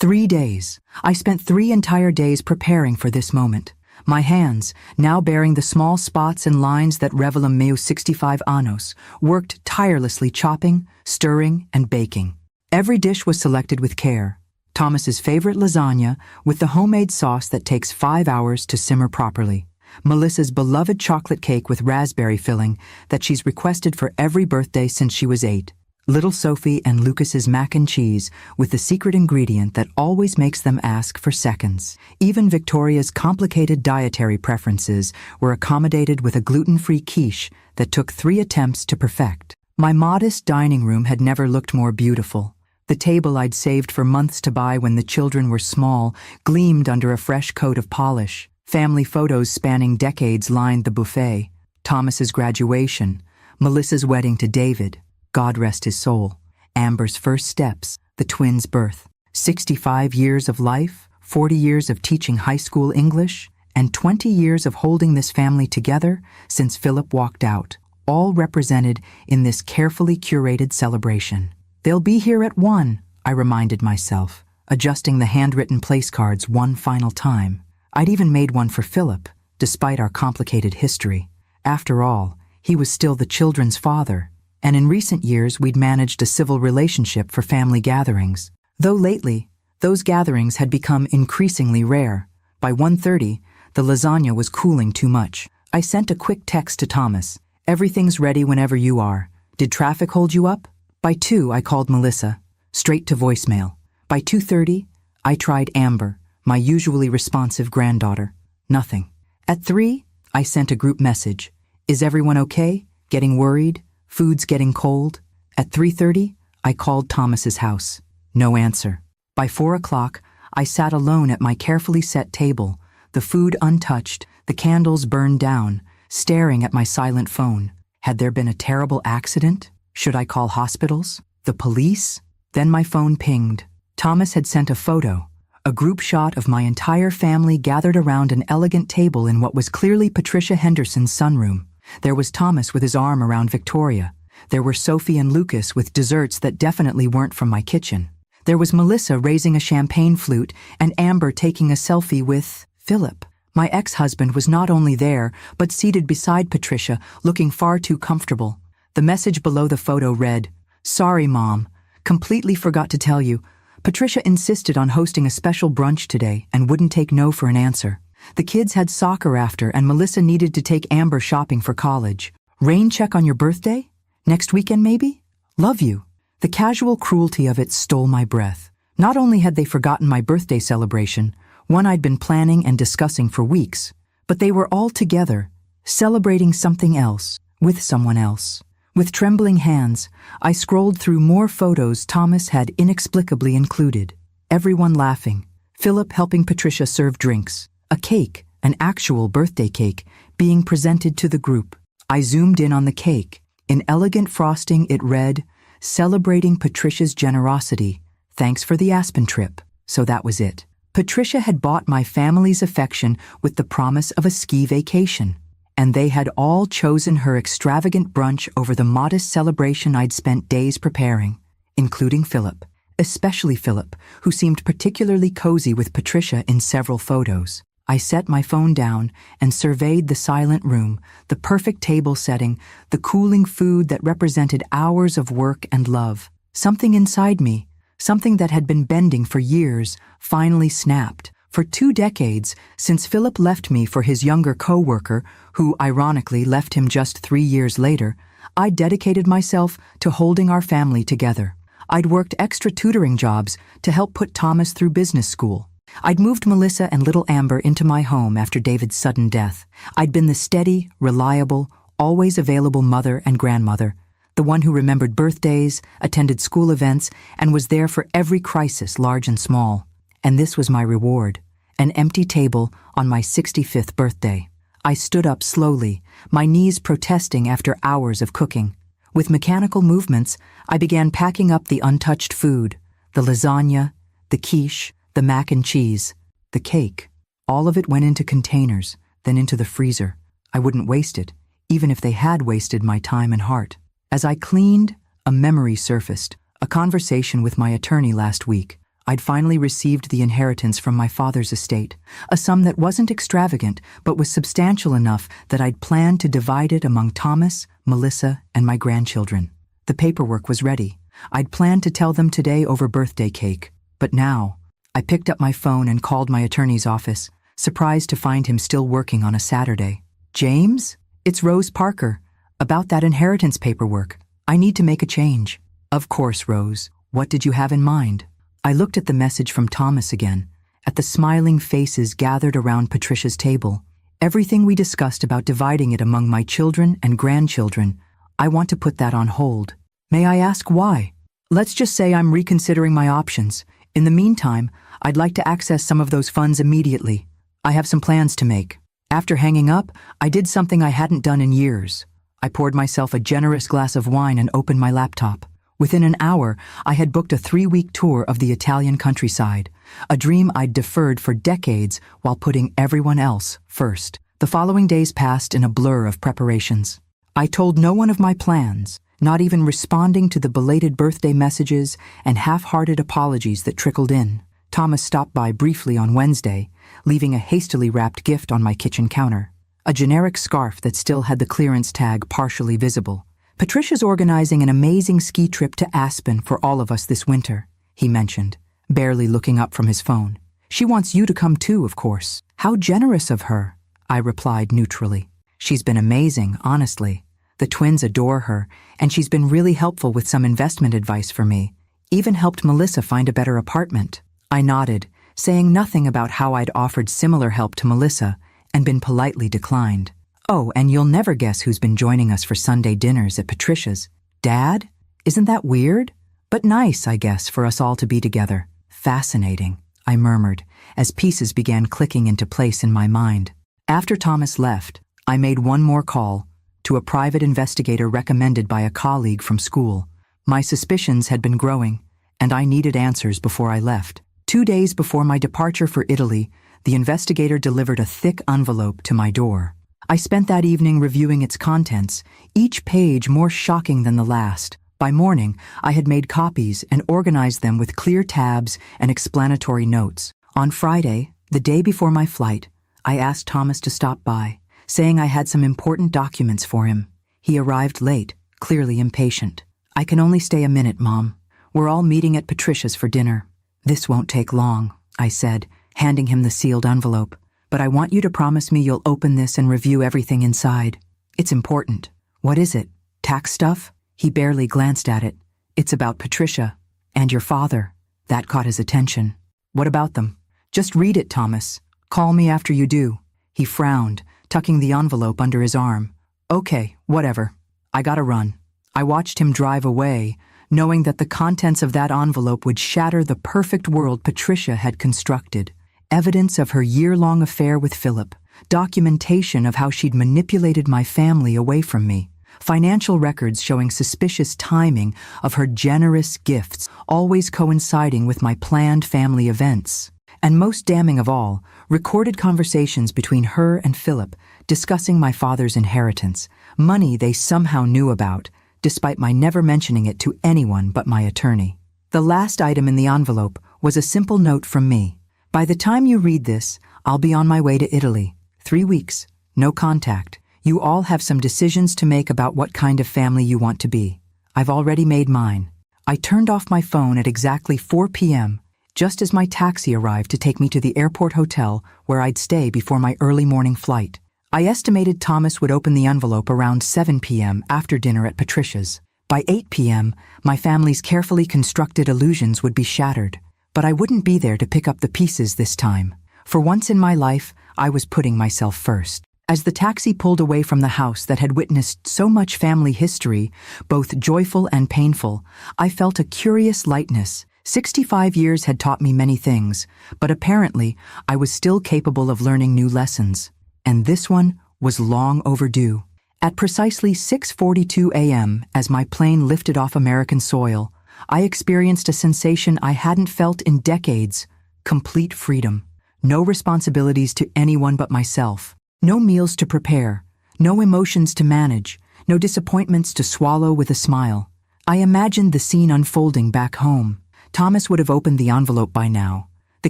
3 days. I spent 3 entire days preparing for this moment. My hands, now bearing the small spots and lines that revelam meus 65 anos, worked tirelessly chopping, stirring, and baking. Every dish was selected with care. Thomas's favorite lasagna with the homemade sauce that takes 5 hours to simmer properly. Melissa's beloved chocolate cake with raspberry filling that she's requested for every birthday since she was 8. Little Sophie and Lucas's mac and cheese with the secret ingredient that always makes them ask for seconds. Even Victoria's complicated dietary preferences were accommodated with a gluten-free quiche that took 3 attempts to perfect. My modest dining room had never looked more beautiful. The table I'd saved for months to buy when the children were small gleamed under a fresh coat of polish. Family photos spanning decades lined the buffet. Thomas's graduation, Melissa's wedding to David, God rest his soul, Amber's first steps, the twins' birth, 65 years of life, 40 years of teaching high school English, and 20 years of holding this family together since Philip walked out, all represented in this carefully curated celebration. They'll be here at 1, I reminded myself, adjusting the handwritten place cards one final time. I'd even made one for Philip, despite our complicated history. After all, he was still the children's father, and in recent years we'd managed a civil relationship for family gatherings. Though lately, those gatherings had become increasingly rare. By 1:30, the lasagna was cooling too much. I sent a quick text to Thomas. Everything's ready whenever you are. Did traffic hold you up? By 2, I called Melissa, straight to voicemail. By 2:30, I tried Amber, my usually responsive granddaughter. Nothing. At 3, I sent a group message. Is everyone okay? Getting worried? Food's getting cold? At 3:30, I called Thomas's house. No answer. By 4 o'clock, I sat alone at my carefully set table, the food untouched, the candles burned down, staring at my silent phone. Had there been a terrible accident? Should I call hospitals? The police? Then my phone pinged. Thomas had sent a photo, a group shot of my entire family gathered around an elegant table in what was clearly Patricia Henderson's sunroom. There was Thomas with his arm around Victoria. There were Sophie and Lucas with desserts that definitely weren't from my kitchen. There was Melissa raising a champagne flute and Amber taking a selfie with Philip. My ex-husband was not only there, but seated beside Patricia, looking far too comfortable. The message below the photo read, "Sorry, Mom. Completely forgot to tell you. Patricia insisted on hosting a special brunch today and wouldn't take no for an answer. The kids had soccer after and Melissa needed to take Amber shopping for college. Rain check on your birthday? Next weekend maybe? Love you." The casual cruelty of it stole my breath. Not only had they forgotten my birthday celebration, one I'd been planning and discussing for weeks, but they were all together, celebrating something else, with someone else. With trembling hands, I scrolled through more photos Thomas had inexplicably included. Everyone laughing, Philip helping Patricia serve drinks, a cake, an actual birthday cake, being presented to the group. I zoomed in on the cake. In elegant frosting it read, "Celebrating Patricia's generosity. Thanks for the Aspen trip." So that was it. Patricia had bought my family's affection with the promise of a ski vacation. And they had all chosen her extravagant brunch over the modest celebration I'd spent days preparing, including Philip, especially Philip, who seemed particularly cozy with Patricia in several photos. I set my phone down and surveyed the silent room, the perfect table setting, the cooling food that represented hours of work and love. Something inside me, something that had been bending for years, finally snapped. For 2 decades, since Philip left me for his younger co-worker, who ironically left him just 3 years later, I dedicated myself to holding our family together. I'd worked extra tutoring jobs to help put Thomas through business school. I'd moved Melissa and little Amber into my home after David's sudden death. I'd been the steady, reliable, always available mother and grandmother, the one who remembered birthdays, attended school events, and was there for every crisis, large and small. And this was my reward, an empty table on my 65th birthday. I stood up slowly, my knees protesting after hours of cooking. With mechanical movements, I began packing up the untouched food, the lasagna, the quiche, the mac and cheese, the cake. All of it went into containers, then into the freezer. I wouldn't waste it, even if they had wasted my time and heart. As I cleaned, a memory surfaced, a conversation with my attorney last week. I'd finally received the inheritance from my father's estate, a sum that wasn't extravagant but was substantial enough that I'd planned to divide it among Thomas, Melissa, and my grandchildren. The paperwork was ready. I'd planned to tell them today over birthday cake. But now, I picked up my phone and called my attorney's office, surprised to find him still working on a Saturday. "James? It's Rose Parker. About that inheritance paperwork. I need to make a change." "Of course, Rose. What did you have in mind?" I looked at the message from Thomas again, at the smiling faces gathered around Patricia's table. Everything we discussed about dividing it among my children and grandchildren, I want to put that on hold. "May I ask why?" "Let's just say I'm reconsidering my options. In the meantime, I'd like to access some of those funds immediately. I have some plans to make." After hanging up, I did something I hadn't done in years. I poured myself a generous glass of wine and opened my laptop. Within an hour, I had booked a 3-week tour of the Italian countryside, a dream I'd deferred for decades while putting everyone else first. The following days passed in a blur of preparations. I told no one of my plans, not even responding to the belated birthday messages and half-hearted apologies that trickled in. Thomas stopped by briefly on Wednesday, leaving a hastily wrapped gift on my kitchen counter, a generic scarf that still had the clearance tag partially visible. "Patricia's organizing an amazing ski trip to Aspen for all of us this winter," he mentioned, barely looking up from his phone. "She wants you to come too, of course." "How generous of her," I replied neutrally. "She's been amazing, honestly. The twins adore her, and she's been really helpful with some investment advice for me. Even helped Melissa find a better apartment." I nodded, saying nothing about how I'd offered similar help to Melissa and been politely declined. "Oh, and you'll never guess who's been joining us for Sunday dinners at Patricia's. Dad? Isn't that weird? But nice, I guess, for us all to be together." "Fascinating," I murmured, as pieces began clicking into place in my mind. After Thomas left, I made one more call, to a private investigator recommended by a colleague from school. My suspicions had been growing, and I needed answers before I left. 2 days before my departure for Italy, the investigator delivered a thick envelope to my door. I spent that evening reviewing its contents, each page more shocking than the last. By morning, I had made copies and organized them with clear tabs and explanatory notes. On Friday, the day before my flight, I asked Thomas to stop by, saying I had some important documents for him. He arrived late, clearly impatient. "I can only stay a minute, Mom. We're all meeting at Patricia's for dinner." "This won't take long," I said, handing him the sealed envelope. "But I want you to promise me you'll open this and review everything inside. It's important." "What is it? Tax stuff?" He barely glanced at it. "It's about Patricia. And your father." That caught his attention. "What about them?" "Just read it, Thomas. Call me after you do." He frowned, tucking the envelope under his arm. "Okay, whatever. I gotta run." I watched him drive away, knowing that the contents of that envelope would shatter the perfect world Patricia had constructed. Evidence of her year-long affair with Philip, documentation of how she'd manipulated my family away from me, financial records showing suspicious timing of her generous gifts, always coinciding with my planned family events. And most damning of all, recorded conversations between her and Philip discussing my father's inheritance, money they somehow knew about, despite my never mentioning it to anyone but my attorney. The last item in the envelope was a simple note from me. "By the time you read this, I'll be on my way to Italy. 3 weeks. No contact. You all have some decisions to make about what kind of family you want to be. I've already made mine." I turned off my phone at exactly 4 p.m., just as my taxi arrived to take me to the airport hotel where I'd stay before my early morning flight. I estimated Thomas would open the envelope around 7 p.m. after dinner at Patricia's. By 8 p.m., my family's carefully constructed illusions would be shattered. But I wouldn't be there to pick up the pieces this time. For once in my life, I was putting myself first. As the taxi pulled away from the house that had witnessed so much family history, both joyful and painful, I felt a curious lightness. 65 years had taught me many things, but apparently I was still capable of learning new lessons. And this one was long overdue. At precisely 6:42 a.m., as my plane lifted off American soil, I experienced a sensation I hadn't felt in decades: complete freedom. No responsibilities to anyone but myself. No meals to prepare. No emotions to manage. No disappointments to swallow with a smile. I imagined the scene unfolding back home. Thomas would have opened the envelope by now. The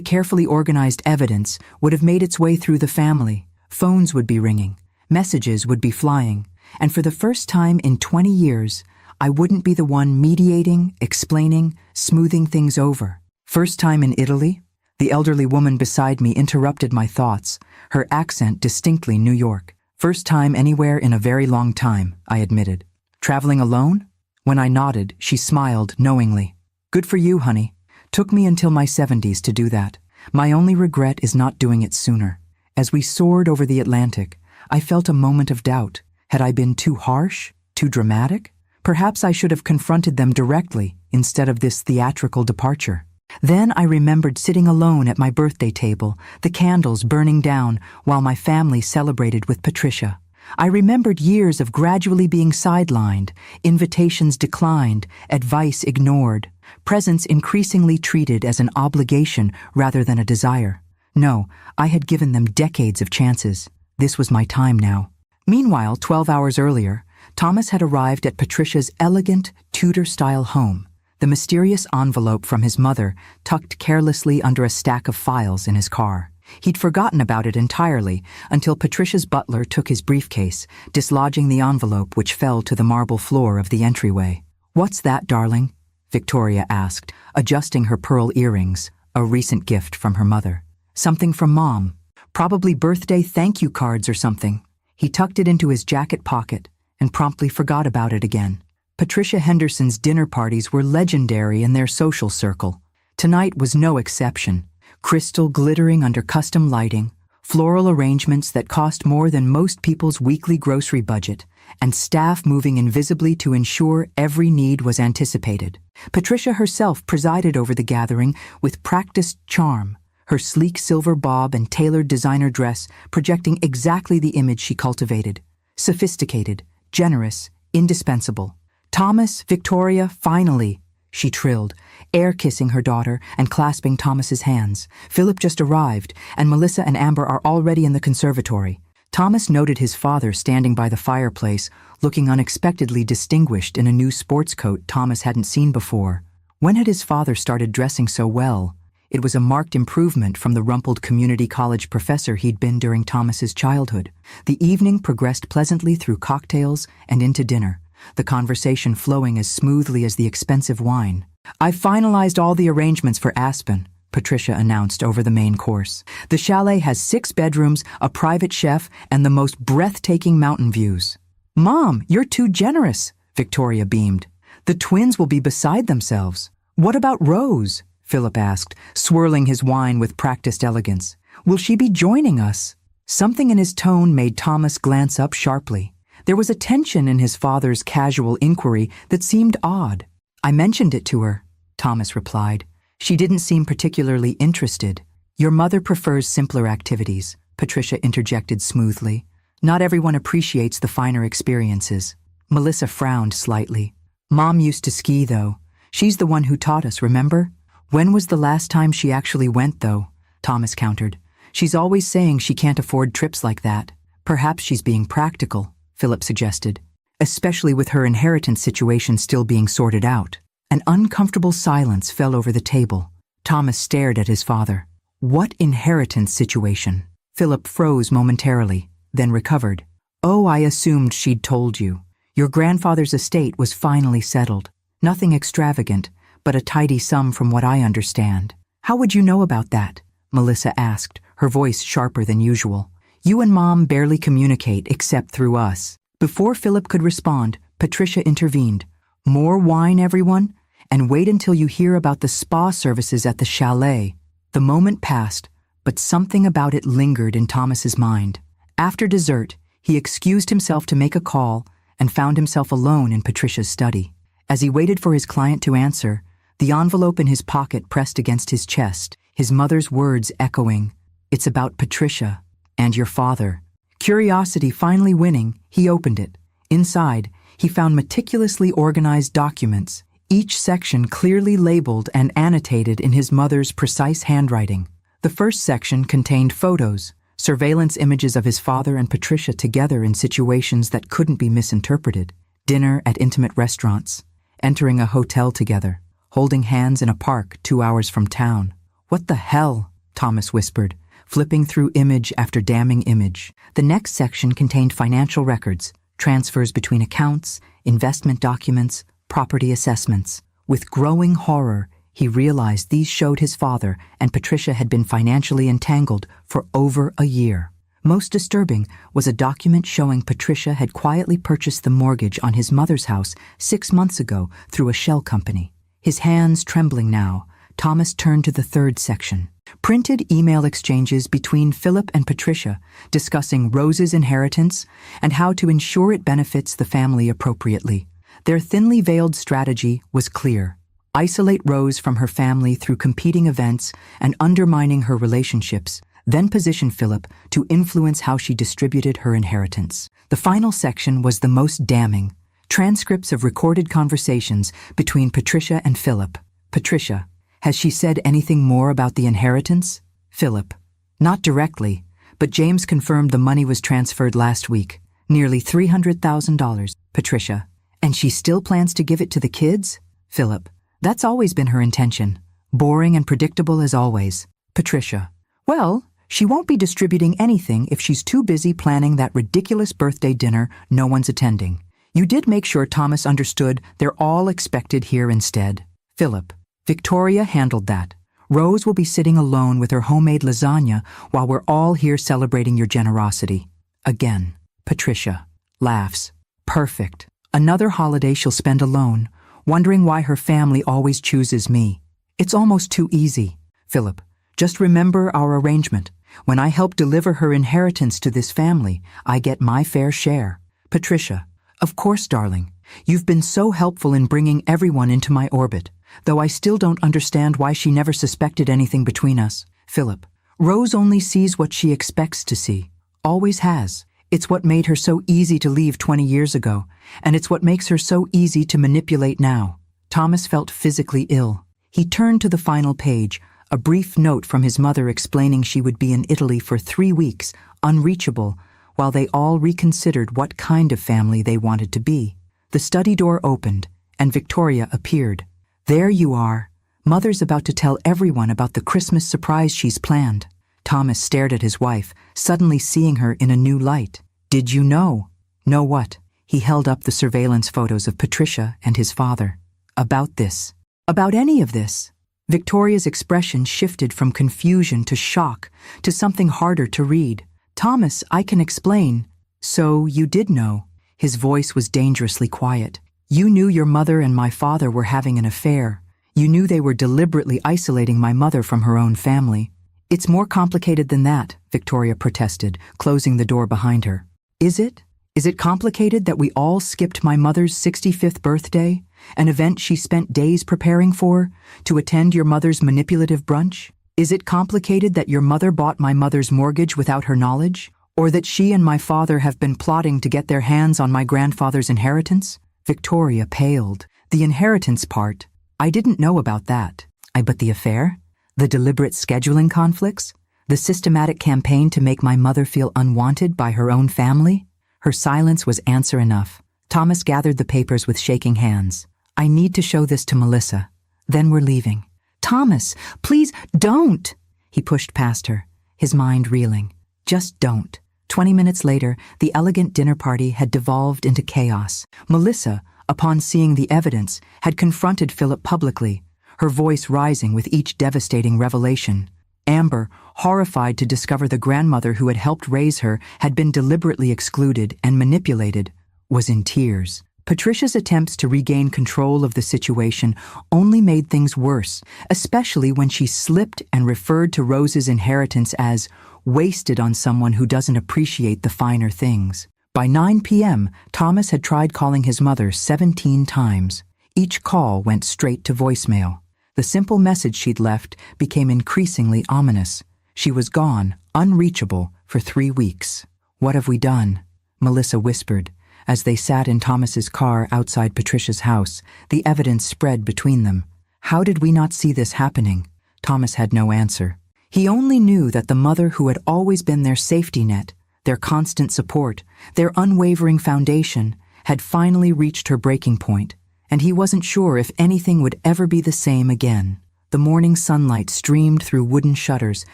carefully organized evidence would have made its way through the family. Phones would be ringing. Messages would be flying. And for the first time in 20 years, I wouldn't be the one mediating, explaining, smoothing things over. First time in Italy? The elderly woman beside me interrupted my thoughts, her accent distinctly New York. First time anywhere in a very long time, I admitted. Traveling alone? When I nodded, she smiled knowingly. Good for you, honey. Took me until my 70s to do that. My only regret is not doing it sooner. As we soared over the Atlantic, I felt a moment of doubt. Had I been too harsh? Too dramatic? Perhaps I should have confronted them directly instead of this theatrical departure. Then I remembered sitting alone at my birthday table, the candles burning down while my family celebrated with Patricia. I remembered years of gradually being sidelined, invitations declined, advice ignored, presents increasingly treated as an obligation rather than a desire. No, I had given them decades of chances. This was my time now. Meanwhile, 12 hours earlier, Thomas had arrived at Patricia's elegant, Tudor-style home, the mysterious envelope from his mother tucked carelessly under a stack of files in his car. He'd forgotten about it entirely until Patricia's butler took his briefcase, dislodging the envelope which fell to the marble floor of the entryway. "What's that, darling?" Victoria asked, adjusting her pearl earrings, a recent gift from her mother. "Something from Mom. Probably birthday thank you cards or something." He tucked it into his jacket pocket and promptly forgot about it again. Patricia Henderson's dinner parties were legendary in their social circle. Tonight was no exception. Crystal glittering under custom lighting, floral arrangements that cost more than most people's weekly grocery budget, and staff moving invisibly to ensure every need was anticipated. Patricia herself presided over the gathering with practiced charm, her sleek silver bob and tailored designer dress projecting exactly the image she cultivated. Sophisticated, generous, indispensable. "Thomas, Victoria, finally," she trilled, air-kissing her daughter and clasping Thomas's hands. "Philip just arrived, and Melissa and Amber are already in the conservatory." Thomas noted his father standing by the fireplace, looking unexpectedly distinguished in a new sports coat Thomas hadn't seen before. When had his father started dressing so well? It was a marked improvement from the rumpled community college professor he'd been during Thomas's childhood. The evening progressed pleasantly through cocktails and into dinner, the conversation flowing as smoothly as the expensive wine. "I've finalized all the arrangements for Aspen," Patricia announced over the main course. "The chalet has 6 bedrooms, a private chef, and the most breathtaking mountain views." "Mom, you're too generous," Victoria beamed. "The twins will be beside themselves." "What about Rose?" Philip asked, swirling his wine with practiced elegance. "Will she be joining us?" Something in his tone made Thomas glance up sharply. There was a tension in his father's casual inquiry that seemed odd. "I mentioned it to her," Thomas replied. "She didn't seem particularly interested." "Your mother prefers simpler activities," Patricia interjected smoothly. "Not everyone appreciates the finer experiences." Melissa frowned slightly. "Mom used to ski, though. She's the one who taught us, remember?" "When was the last time she actually went, though?" Thomas countered. "She's always saying she can't afford trips like that." "Perhaps she's being practical," Philip suggested, "especially with her inheritance situation still being sorted out." An uncomfortable silence fell over the table. Thomas stared at his father. "What inheritance situation?" Philip froze momentarily, then recovered. "Oh, I assumed she'd told you. Your grandfather's estate was finally settled. Nothing extravagant, but a tidy sum from what I understand." "How would you know about that?" Melissa asked, her voice sharper than usual. "You and Mom barely communicate except through us." Before Philip could respond, Patricia intervened. "More wine, everyone? And wait until you hear about the spa services at the chalet." The moment passed, but something about it lingered in Thomas's mind. After dessert, he excused himself to make a call and found himself alone in Patricia's study. As he waited for his client to answer, the envelope in his pocket pressed against his chest, his mother's words echoing, "It's about Patricia and your father." Curiosity finally winning, he opened it. Inside, he found meticulously organized documents, each section clearly labeled and annotated in his mother's precise handwriting. The first section contained photos, surveillance images of his father and Patricia together in situations that couldn't be misinterpreted. Dinner at intimate restaurants, entering a hotel together, holding hands in a park 2 hours from town. What the hell? Thomas whispered, flipping through image after damning image. The next section contained financial records, transfers between accounts, investment documents, property assessments. With growing horror, he realized these showed his father and Patricia had been financially entangled for over a year. Most disturbing was a document showing Patricia had quietly purchased the mortgage on his mother's house 6 months ago through a shell company. His hands trembling now, Thomas turned to the third section. Printed email exchanges between Philip and Patricia discussing Rose's inheritance and how to ensure it benefits the family appropriately. Their thinly veiled strategy was clear. Isolate Rose from her family through competing events and undermining her relationships, then position Philip to influence how she distributed her inheritance. The final section was the most damning. Transcripts of recorded conversations between Patricia and Philip. Patricia: has she said anything more about the inheritance? Philip: not directly, but James confirmed the money was transferred last week, nearly $300,000. Patricia: and she still plans to give it to the kids? Philip: that's always been her intention. Boring and predictable as always. Patricia: well, she won't be distributing anything if she's too busy planning that ridiculous birthday dinner no one's attending. You did make sure Thomas understood they're all expected here instead. Philip: Victoria handled that. Rose will be sitting alone with her homemade lasagna while we're all here celebrating your generosity. Again. Patricia laughs. Perfect. Another holiday she'll spend alone, wondering why her family always chooses me. It's almost too easy. Philip: just remember our arrangement. When I help deliver her inheritance to this family, I get my fair share. Patricia: of course, darling. You've been so helpful in bringing everyone into my orbit, though I still don't understand why she never suspected anything between us. Philip: Rose only sees what she expects to see. Always has. It's what made her so easy to leave 20 years ago, and it's what makes her so easy to manipulate now. Thomas felt physically ill. He turned to the final page, a brief note from his mother explaining she would be in Italy for 3 weeks, unreachable, while they all reconsidered what kind of family they wanted to be. The study door opened, and Victoria appeared. There you are. Mother's about to tell everyone about the Christmas surprise she's planned. Thomas stared at his wife, suddenly seeing her in a new light. Did you know? Know what? He held up the surveillance photos of Patricia and his father. About this. About any of this. Victoria's expression shifted from confusion to shock to something harder to read. Thomas, I can explain. So you did know. His voice was dangerously quiet. You knew your mother and my father were having an affair. You knew they were deliberately isolating my mother from her own family. It's more complicated than that, Victoria protested, closing the door behind her. Is it? Is it complicated that we all skipped my mother's 65th birthday, an event she spent days preparing for, to attend your mother's manipulative brunch? Is it complicated that your mother bought my mother's mortgage without her knowledge? Or that she and my father have been plotting to get their hands on my grandfather's inheritance? Victoria paled. The inheritance part. I didn't know about that. But the affair? The deliberate scheduling conflicts? The systematic campaign to make my mother feel unwanted by her own family? Her silence was answer enough. Thomas gathered the papers with shaking hands. I need to show this to Melissa. Then we're leaving. Thomas, please don't! He pushed past her, his mind reeling. Just don't. 20 minutes later, the elegant dinner party had devolved into chaos. Melissa, upon seeing the evidence, had confronted Philip publicly, her voice rising with each devastating revelation. Amber, horrified to discover the grandmother who had helped raise her had been deliberately excluded and manipulated, was in tears. Patricia's attempts to regain control of the situation only made things worse, especially when she slipped and referred to Rose's inheritance as wasted on someone who doesn't appreciate the finer things. By 9 p.m., Thomas had tried calling his mother 17 times. Each call went straight to voicemail. The simple message she'd left became increasingly ominous. She was gone, unreachable, for 3 weeks. What have we done? Melissa whispered. As they sat in Thomas's car outside Patricia's house, the evidence spread between them. How did we not see this happening? Thomas had no answer. He only knew that the mother who had always been their safety net, their constant support, their unwavering foundation, had finally reached her breaking point, and he wasn't sure if anything would ever be the same again. The morning sunlight streamed through wooden shutters,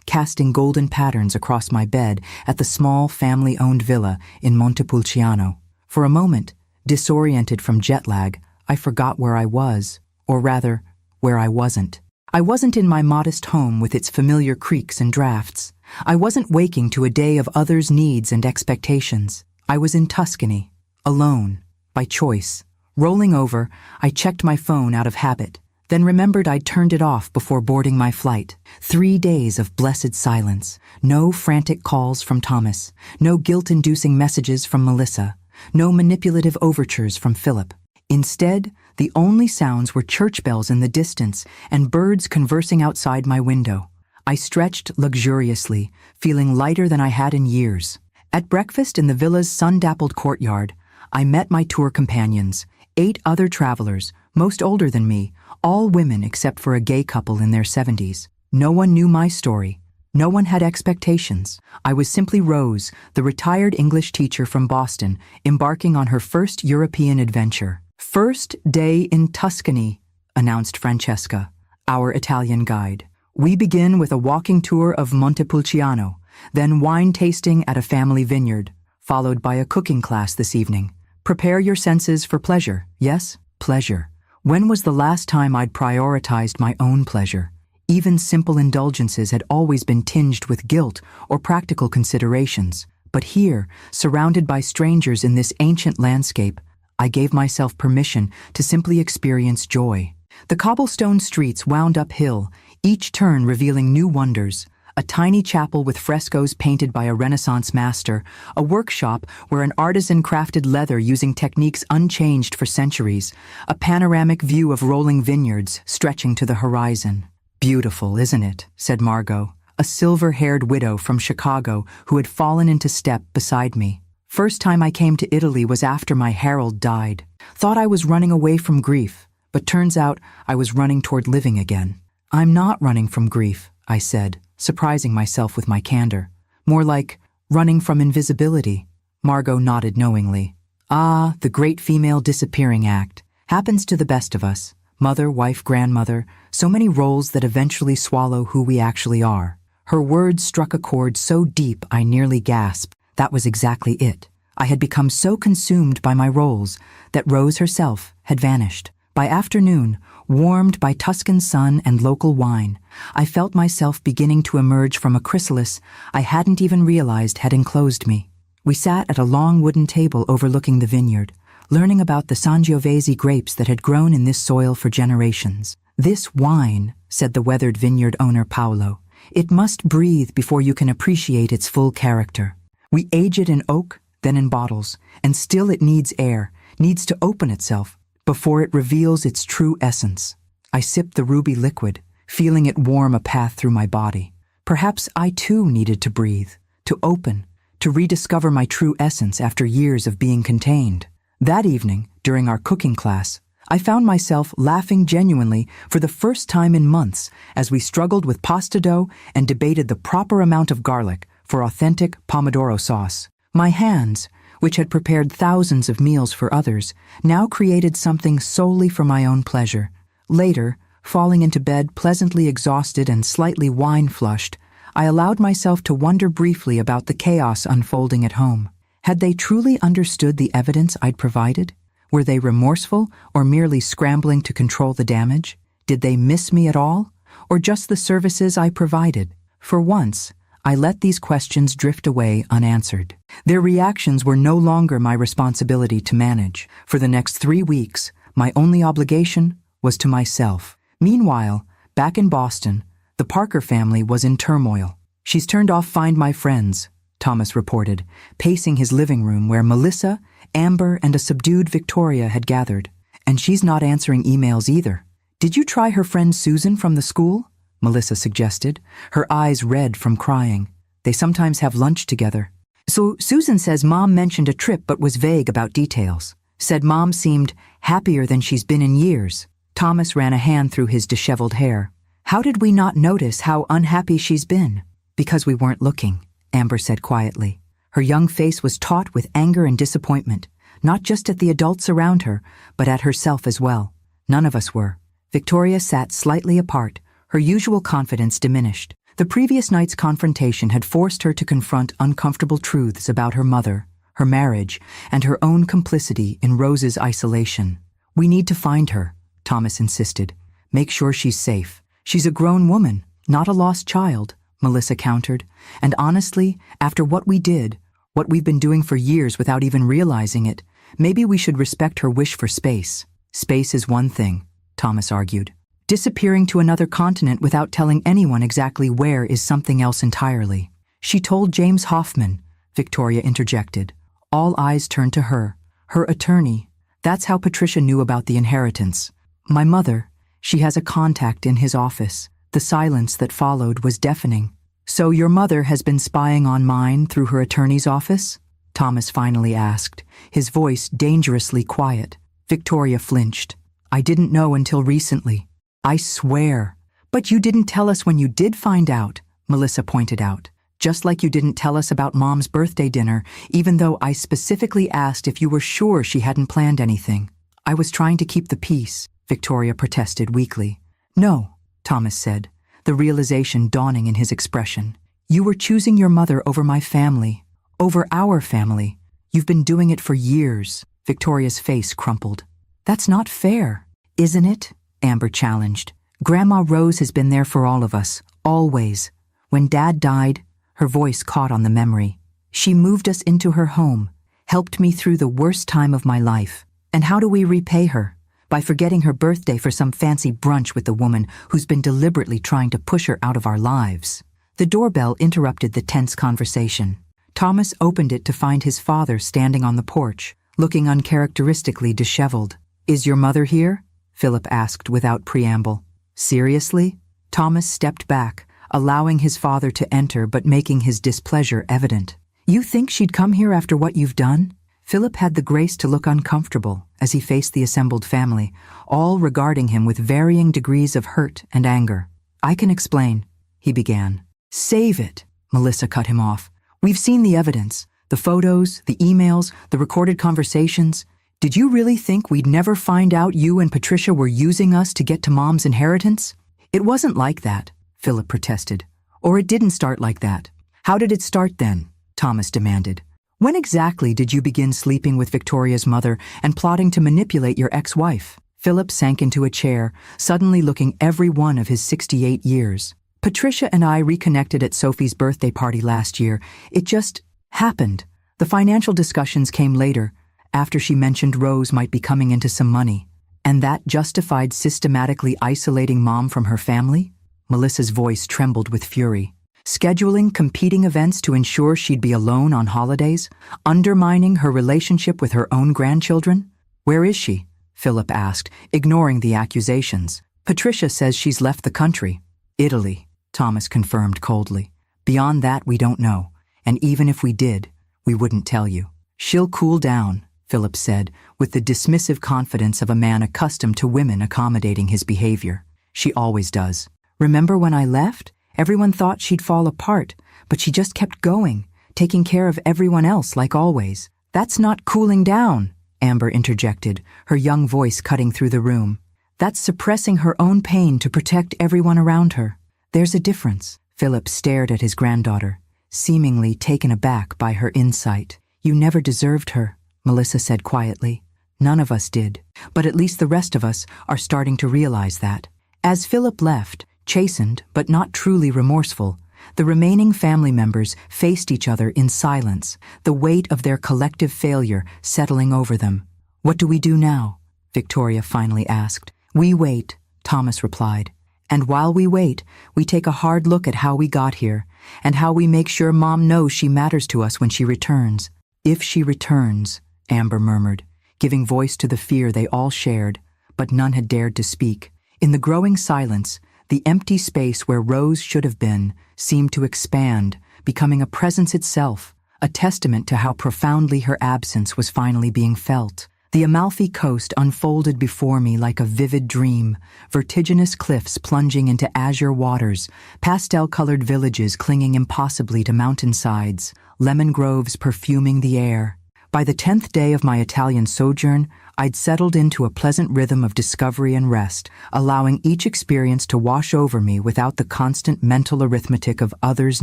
casting golden patterns across my bed at the small family-owned villa in Montepulciano. For a moment, disoriented from jet lag, I forgot where I was, or rather, where I wasn't. I wasn't in my modest home with its familiar creaks and drafts. I wasn't waking to a day of others' needs and expectations. I was in Tuscany, alone, by choice. Rolling over, I checked my phone out of habit, then remembered I'd turned it off before boarding my flight. 3 days of blessed silence. No frantic calls from Thomas. No guilt-inducing messages from Melissa. No manipulative overtures from Philip. Instead, the only sounds were church bells in the distance and birds conversing outside my window. I stretched luxuriously, feeling lighter than I had in years. At breakfast in the villa's sun-dappled courtyard, I met my tour companions, 8 other travelers, most older than me, all women except for a gay couple in their 70s. No one knew my story. No one had expectations. I was simply Rose, the retired English teacher from Boston, embarking on her first European adventure. "First day in Tuscany," announced Francesca, our Italian guide. "We begin with a walking tour of Montepulciano, then wine tasting at a family vineyard, followed by a cooking class this evening. Prepare your senses for pleasure, yes? Pleasure. When was the last time I'd prioritized my own pleasure? Even simple indulgences had always been tinged with guilt or practical considerations. But here, surrounded by strangers in this ancient landscape, I gave myself permission to simply experience joy. The cobblestone streets wound uphill, each turn revealing new wonders. A tiny chapel with frescoes painted by a Renaissance master, a workshop where an artisan crafted leather using techniques unchanged for centuries, a panoramic view of rolling vineyards stretching to the horizon. "Beautiful, isn't it?" said Margot, a silver-haired widow from Chicago who had fallen into step beside me. "First time I came to Italy was after my Harold died. Thought I was running away from grief, but turns out I was running toward living again." "I'm not running from grief," I said, surprising myself with my candor. "More like running from invisibility." Margot nodded knowingly. "Ah, the great female disappearing act. Happens to the best of us. Mother, wife, grandmother, so many roles that eventually swallow who we actually are." Her words struck a chord so deep I nearly gasped. That was exactly it. I had become so consumed by my roles that Rose herself had vanished. By afternoon, warmed by Tuscan sun and local wine, I felt myself beginning to emerge from a chrysalis I hadn't even realized had enclosed me. We sat at a long wooden table overlooking the vineyard, learning about the Sangiovese grapes that had grown in this soil for generations. "This wine," said the weathered vineyard owner Paolo, "it must breathe before you can appreciate its full character. We age it in oak, then in bottles, and still it needs air, needs to open itself, before it reveals its true essence." I sipped the ruby liquid, feeling it warm a path through my body. Perhaps I too needed to breathe, to open, to rediscover my true essence after years of being contained. That evening, during our cooking class, I found myself laughing genuinely for the first time in months as we struggled with pasta dough and debated the proper amount of garlic for authentic pomodoro sauce. My hands, which had prepared thousands of meals for others, now created something solely for my own pleasure. Later, falling into bed pleasantly exhausted and slightly wine-flushed, I allowed myself to wonder briefly about the chaos unfolding at home. Had they truly understood the evidence I'd provided? Were they remorseful or merely scrambling to control the damage? Did they miss me at all? Or just the services I provided? For once, I let these questions drift away unanswered. Their reactions were no longer my responsibility to manage. For the next 3 weeks, my only obligation was to myself. Meanwhile, back in Boston, the Parker family was in turmoil. "She's turned off Find My Friends," Thomas reported, pacing his living room where Melissa, Amber, and a subdued Victoria had gathered. "And she's not answering emails either. Did you try her friend Susan from the school?" Melissa suggested, her eyes red from crying. "They sometimes have lunch together." "So Susan says Mom mentioned a trip but was vague about details. Said Mom seemed happier than she's been in years." Thomas ran a hand through his disheveled hair. "How did we not notice how unhappy she's been?" "Because we weren't looking," Amber said quietly. Her young face was taut with anger and disappointment. not just at the adults around her, but at herself as well. None of us were. Victoria sat slightly apart, her usual confidence diminished. The previous night's confrontation had forced her to confront uncomfortable truths about her mother, her marriage, and her own complicity in Rose's isolation. "We need to find her," Thomas insisted. "Make sure she's safe. She's a grown woman, not a lost child," Melissa countered. "And honestly, after what we did, what we've been doing for years without even realizing it, maybe we should respect her wish for space." "Space is one thing," Thomas argued. "Disappearing to another continent without telling anyone exactly where is something else entirely." "She told James Hoffman," Victoria interjected. All eyes turned to her. Her attorney. That's how Patricia knew about the inheritance. "My mother, she has a contact in his office." The silence that followed was deafening. "So your mother has been spying on mine through her attorney's office?" Thomas finally asked, his voice dangerously quiet. Victoria flinched. "I didn't know until recently." "I swear." "But you didn't tell us when you did find out," Melissa pointed out. "Just like you didn't tell us about Mom's birthday dinner, even though I specifically asked if you were sure she hadn't planned anything." "I was trying to keep the peace," Victoria protested weakly. "No," Thomas said, the realization dawning in his expression. "You were choosing your mother over my family, over our family. You've been doing it for years." Victoria's face crumpled. "That's not fair." "Isn't it?" Amber challenged. "Grandma Rose has been there for all of us, always. When Dad died," her voice caught on the memory, "she moved us into her home, helped me through the worst time of my life. And how do we repay her? By forgetting her birthday for some fancy brunch with the woman who's been deliberately trying to push her out of our lives." The doorbell interrupted the tense conversation. Thomas opened it to find his father standing on the porch, looking uncharacteristically disheveled. "Is your mother here?" Philip asked without preamble. "Seriously?" Thomas stepped back, allowing his father to enter but making his displeasure evident. "You think she'd come here after what you've done?" Philip had the grace to look uncomfortable as he faced the assembled family, all regarding him with varying degrees of hurt and anger. "I can explain," he began. "Save it," Melissa cut him off. "We've seen the evidence, the photos, the emails, the recorded conversations. Did you really think we'd never find out you and Patricia were using us to get to Mom's inheritance?" "It wasn't like that," Philip protested. "Or it didn't start like that." "How did it start then?" Thomas demanded. "When exactly did you begin sleeping with Victoria's mother and plotting to manipulate your ex-wife?" Philip sank into a chair, suddenly looking every one of his 68 years. "Patricia and I reconnected at Sophie's birthday party last year. It just happened. The financial discussions came later, after she mentioned Rose might be coming into some money. And that justified systematically isolating Mom from her family?" Melissa's voice trembled with fury. "Scheduling competing events to ensure she'd be alone on holidays? Undermining her relationship with her own grandchildren?" "Where is she?" Philip asked, ignoring the accusations. "Patricia says she's left the country." "Italy," Thomas confirmed coldly. "Beyond that we don't know, and even if we did, we wouldn't tell you." "She'll cool down," Philip said, with the dismissive confidence of a man accustomed to women accommodating his behavior. "She always does. Remember when I left? Everyone thought she'd fall apart, but she just kept going, taking care of everyone else like always." "That's not cooling down," Amber interjected, her young voice cutting through the room. "That's suppressing her own pain to protect everyone around her." "There's a difference." Philip stared at his granddaughter, seemingly taken aback by her insight. "You never deserved her," Melissa said quietly. "None of us did, but at least the rest of us are starting to realize that." As Philip left, chastened but not truly remorseful, the remaining family members faced each other in silence, the weight of their collective failure settling over them. "What do we do now?" Victoria finally asked. "We wait," Thomas replied. "And while we wait, we take a hard look at how we got here, and how we make sure Mom knows she matters to us when she returns." "If she returns," Amber murmured, giving voice to the fear they all shared, but none had dared to speak. In the growing silence, the empty space where Rose should have been seemed to expand, becoming a presence itself, a testament to how profoundly her absence was finally being felt. The Amalfi Coast unfolded before me like a vivid dream, vertiginous cliffs plunging into azure waters, pastel-colored villages clinging impossibly to mountainsides, lemon groves perfuming the air. By the 10th day of my Italian sojourn, I'd settled into a pleasant rhythm of discovery and rest, allowing each experience to wash over me without the constant mental arithmetic of others'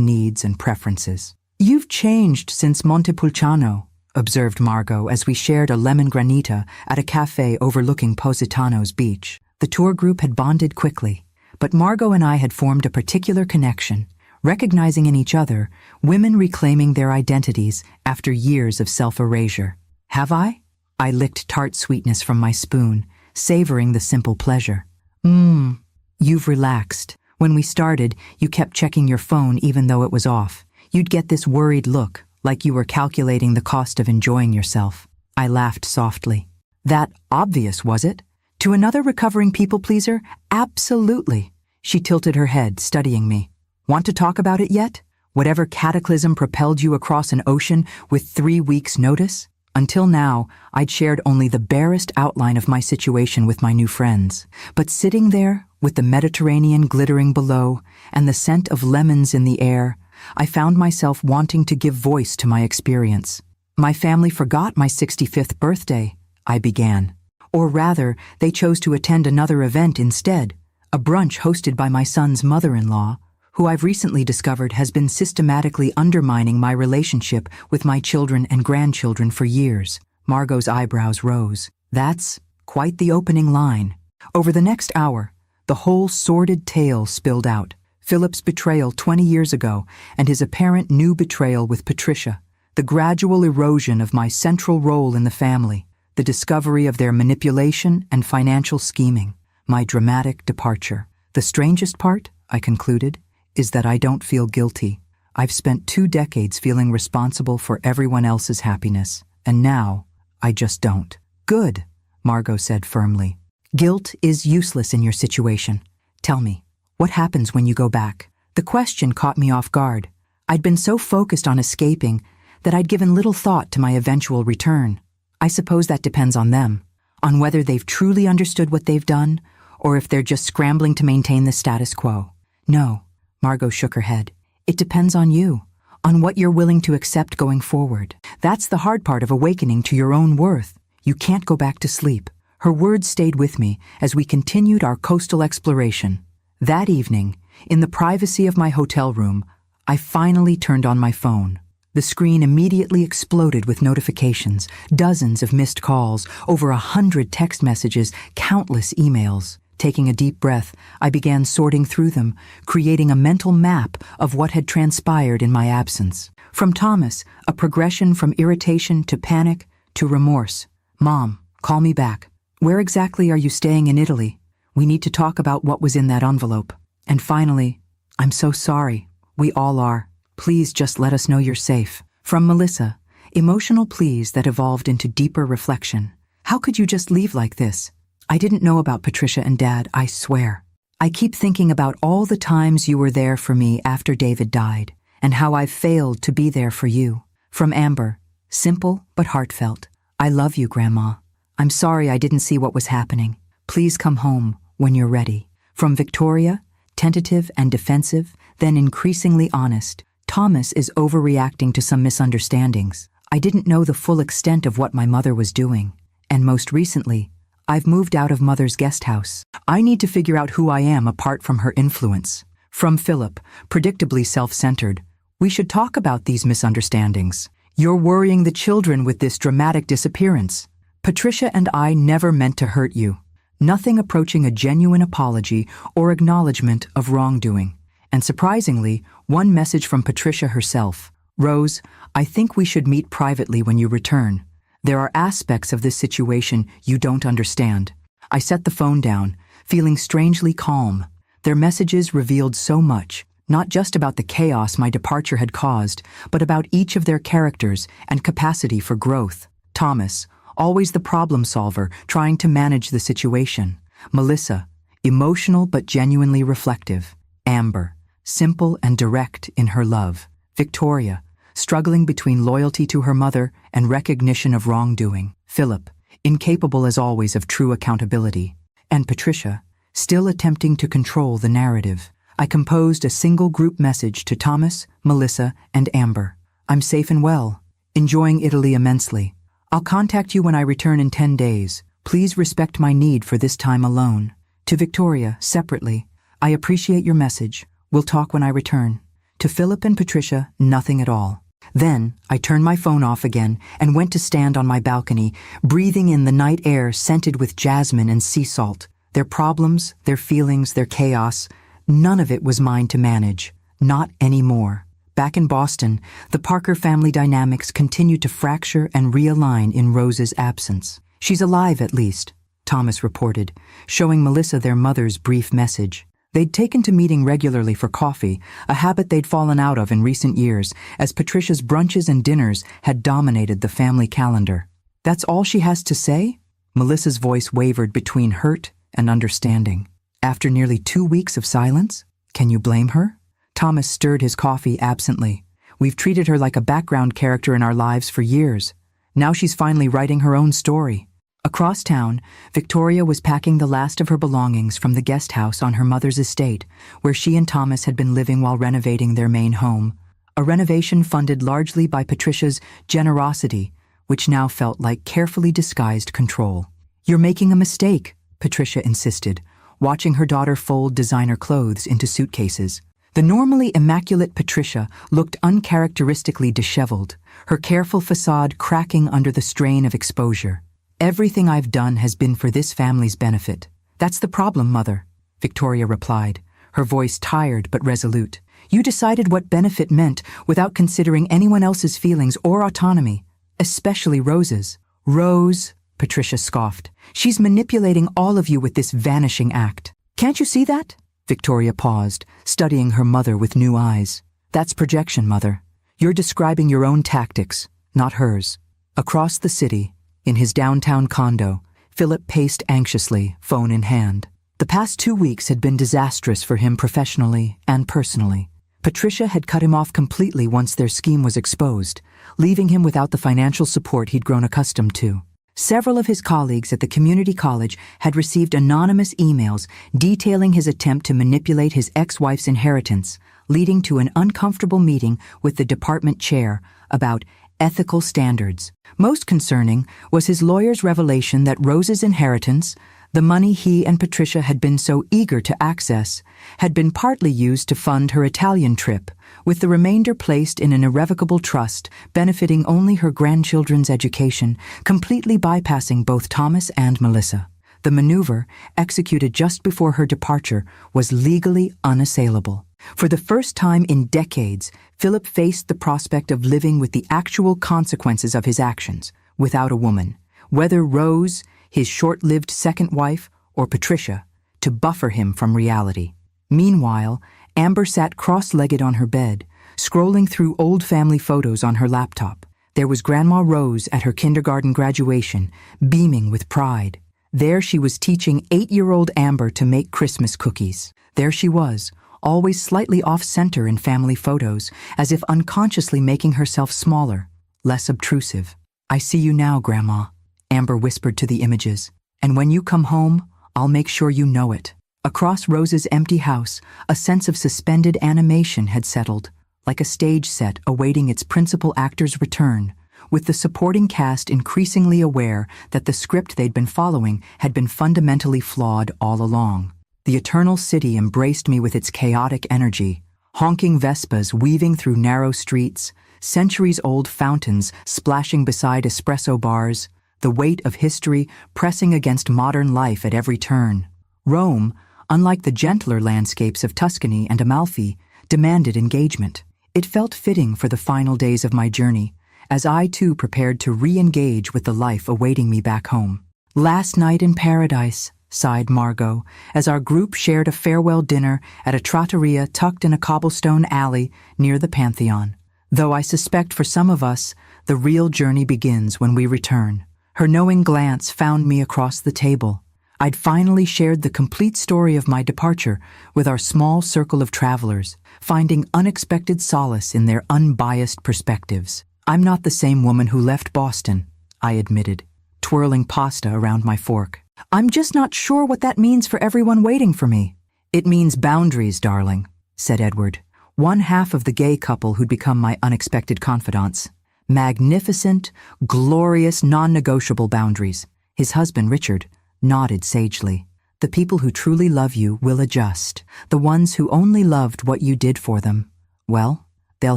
needs and preferences. "You've changed since Montepulciano," observed Margot as we shared a lemon granita at a cafe overlooking Positano's beach. The tour group had bonded quickly, but Margot and I had formed a particular connection, recognizing in each other women reclaiming their identities after years of self-erasure. "Have I?" I licked tart sweetness from my spoon, savoring the simple pleasure. You've relaxed. When we started, you kept checking your phone even though it was off. You'd get this worried look, like you were calculating the cost of enjoying yourself." I laughed softly. "That obvious, was it? To another recovering people-pleaser? Absolutely." She tilted her head, studying me. "Want to talk about it yet? Whatever cataclysm propelled you across an ocean with 3 weeks' notice?" Until now, I'd shared only the barest outline of my situation with my new friends. But sitting there, with the Mediterranean glittering below and the scent of lemons in the air, I found myself wanting to give voice to my experience. "My family forgot my 65th birthday," I began. "Or rather, they chose to attend another event instead, a brunch hosted by my son's mother-in-law, who I've recently discovered has been systematically undermining my relationship with my children and grandchildren for years." Margot's eyebrows rose. "That's quite the opening line." Over the next hour, the whole sordid tale spilled out. Philip's betrayal 20 years ago and his apparent new betrayal with Patricia, the gradual erosion of my central role in the family, the discovery of their manipulation and financial scheming, my dramatic departure. The strangest part, I concluded, is that I don't feel guilty. I've spent 2 decades feeling responsible for everyone else's happiness, and now I just don't. "Good," Margot said firmly. "Guilt is useless in your situation. Tell me, what happens when you go back?" The question caught me off guard. I'd been so focused on escaping that I'd given little thought to my eventual return. I suppose that depends on them, on whether they've truly understood what they've done, or if they're just scrambling to maintain the status quo. "No," Margot shook her head. "It depends on you, on what you're willing to accept going forward. That's the hard part of awakening to your own worth. You can't go back to sleep." Her words stayed with me as we continued our coastal exploration. That evening, in the privacy of my hotel room, I finally turned on my phone. The screen immediately exploded with notifications, dozens of missed calls, over 100 text messages, countless emails. Taking a deep breath, I began sorting through them, creating a mental map of what had transpired in my absence. From Thomas, a progression from irritation to panic to remorse. "Mom, call me back. Where exactly are you staying in Italy? We need to talk about what was in that envelope." And finally, "I'm so sorry. We all are. Please just let us know you're safe." From Melissa, emotional pleas that evolved into deeper reflection. "How could you just leave like this? I didn't know about Patricia and Dad, I swear. I keep thinking about all the times you were there for me after David died, and how I've failed to be there for you." From Amber, simple but heartfelt. "I love you, Grandma. I'm sorry I didn't see what was happening. Please come home when you're ready." From Victoria, tentative and defensive, then increasingly honest. "Thomas is overreacting to some misunderstandings. I didn't know the full extent of what my mother was doing. And most recently, I've moved out of Mother's guest house. I need to figure out who I am apart from her influence." From Philip, predictably self-centered. "We should talk about these misunderstandings. You're worrying the children with this dramatic disappearance. Patricia and I never meant to hurt you. Nothing approaching a genuine apology or acknowledgement of wrongdoing." And surprisingly, one message from Patricia herself. "Rose, I think we should meet privately when you return. There are aspects of this situation you don't understand." I set the phone down, feeling strangely calm. Their messages revealed so much, not just about the chaos my departure had caused, but about each of their characters and capacity for growth. Thomas, always the problem solver, trying to manage the situation. Melissa, emotional but genuinely reflective. Amber, simple and direct in her love. Victoria, struggling between loyalty to her mother and recognition of wrongdoing. Philip, incapable as always of true accountability. And Patricia, still attempting to control the narrative. I composed a single group message to Thomas, Melissa, and Amber. "I'm safe and well. Enjoying Italy immensely. I'll contact you when I return in 10 days. Please respect my need for this time alone. To Victoria, separately. I appreciate your message. We'll talk when I return. To Philip and Patricia, nothing at all. Then, I turned my phone off again and went to stand on my balcony, breathing in the night air scented with jasmine and sea salt. Their problems, their feelings, their chaos, none of it was mine to manage. Not anymore. Back in Boston, the Parker family dynamics continued to fracture and realign in Rose's absence. She's alive, at least, Thomas reported, showing Melissa their mother's brief message. They'd taken to meeting regularly for coffee, a habit they'd fallen out of in recent years, as Patricia's brunches and dinners had dominated the family calendar. That's all she has to say? Melissa's voice wavered between hurt and understanding. After nearly 2 weeks of silence? Can you blame her? Thomas stirred his coffee absently. We've treated her like a background character in our lives for years. Now she's finally writing her own story. Across town, Victoria was packing the last of her belongings from the guest house on her mother's estate, where she and Thomas had been living while renovating their main home. A renovation funded largely by Patricia's generosity, which now felt like carefully disguised control. You're making a mistake, Patricia insisted, watching her daughter fold designer clothes into suitcases. The normally immaculate Patricia looked uncharacteristically disheveled, her careful facade cracking under the strain of exposure. Everything I've done has been for this family's benefit. That's the problem, Mother, Victoria replied, her voice tired but resolute. You decided what benefit meant without considering anyone else's feelings or autonomy, especially Rose's. Rose, Patricia scoffed. She's manipulating all of you with this vanishing act. Can't you see that? Victoria paused, studying her mother with new eyes. That's projection, Mother. You're describing your own tactics, not hers. Across the city, in his downtown condo, Philip paced anxiously, phone in hand. The past 2 weeks had been disastrous for him professionally and personally. Patricia had cut him off completely once their scheme was exposed, leaving him without the financial support he'd grown accustomed to. Several of his colleagues at the community college had received anonymous emails detailing his attempt to manipulate his ex-wife's inheritance, leading to an uncomfortable meeting with the department chair about ethical standards. Most concerning was his lawyer's revelation that Rose's inheritance, the money he and Patricia had been so eager to access, had been partly used to fund her Italian trip, with the remainder placed in an irrevocable trust benefiting only her grandchildren's education, completely bypassing both Thomas and Melissa. The maneuver, executed just before her departure, was legally unassailable. For the first time in decades, Philip faced the prospect of living with the actual consequences of his actions, without a woman, whether Rose, his short-lived second wife, or Patricia, to buffer him from reality. Meanwhile, Amber sat cross-legged on her bed, scrolling through old family photos on her laptop. There was Grandma Rose at her kindergarten graduation, beaming with pride. There she was teaching 8-year-old Amber to make Christmas cookies. There she was, always slightly off-center in family photos, as if unconsciously making herself smaller, less obtrusive. I see you now, Grandma, Amber whispered to the images. And when you come home, I'll make sure you know it. Across Rose's empty house, a sense of suspended animation had settled, like a stage set awaiting its principal actor's return, with the supporting cast increasingly aware that the script they'd been following had been fundamentally flawed all along. The eternal city embraced me with its chaotic energy, honking Vespas weaving through narrow streets, centuries-old fountains splashing beside espresso bars, the weight of history pressing against modern life at every turn. Rome, unlike the gentler landscapes of Tuscany and Amalfi, demanded engagement. It felt fitting for the final days of my journey, as I too prepared to re-engage with the life awaiting me back home. Last night in paradise, sighed Margot, as our group shared a farewell dinner at a trattoria tucked in a cobblestone alley near the Pantheon. Though I suspect for some of us, the real journey begins when we return. Her knowing glance found me across the table. I'd finally shared the complete story of my departure with our small circle of travelers, finding unexpected solace in their unbiased perspectives. I'm not the same woman who left Boston, I admitted, twirling pasta around my fork. I'm just not sure what that means for everyone waiting for me. It means boundaries, darling, said Edward, one half of the gay couple who'd become my unexpected confidants. Magnificent, glorious, non-negotiable boundaries. His husband, Richard, nodded sagely. The people who truly love you will adjust. The ones who only loved what you did for them, well, they'll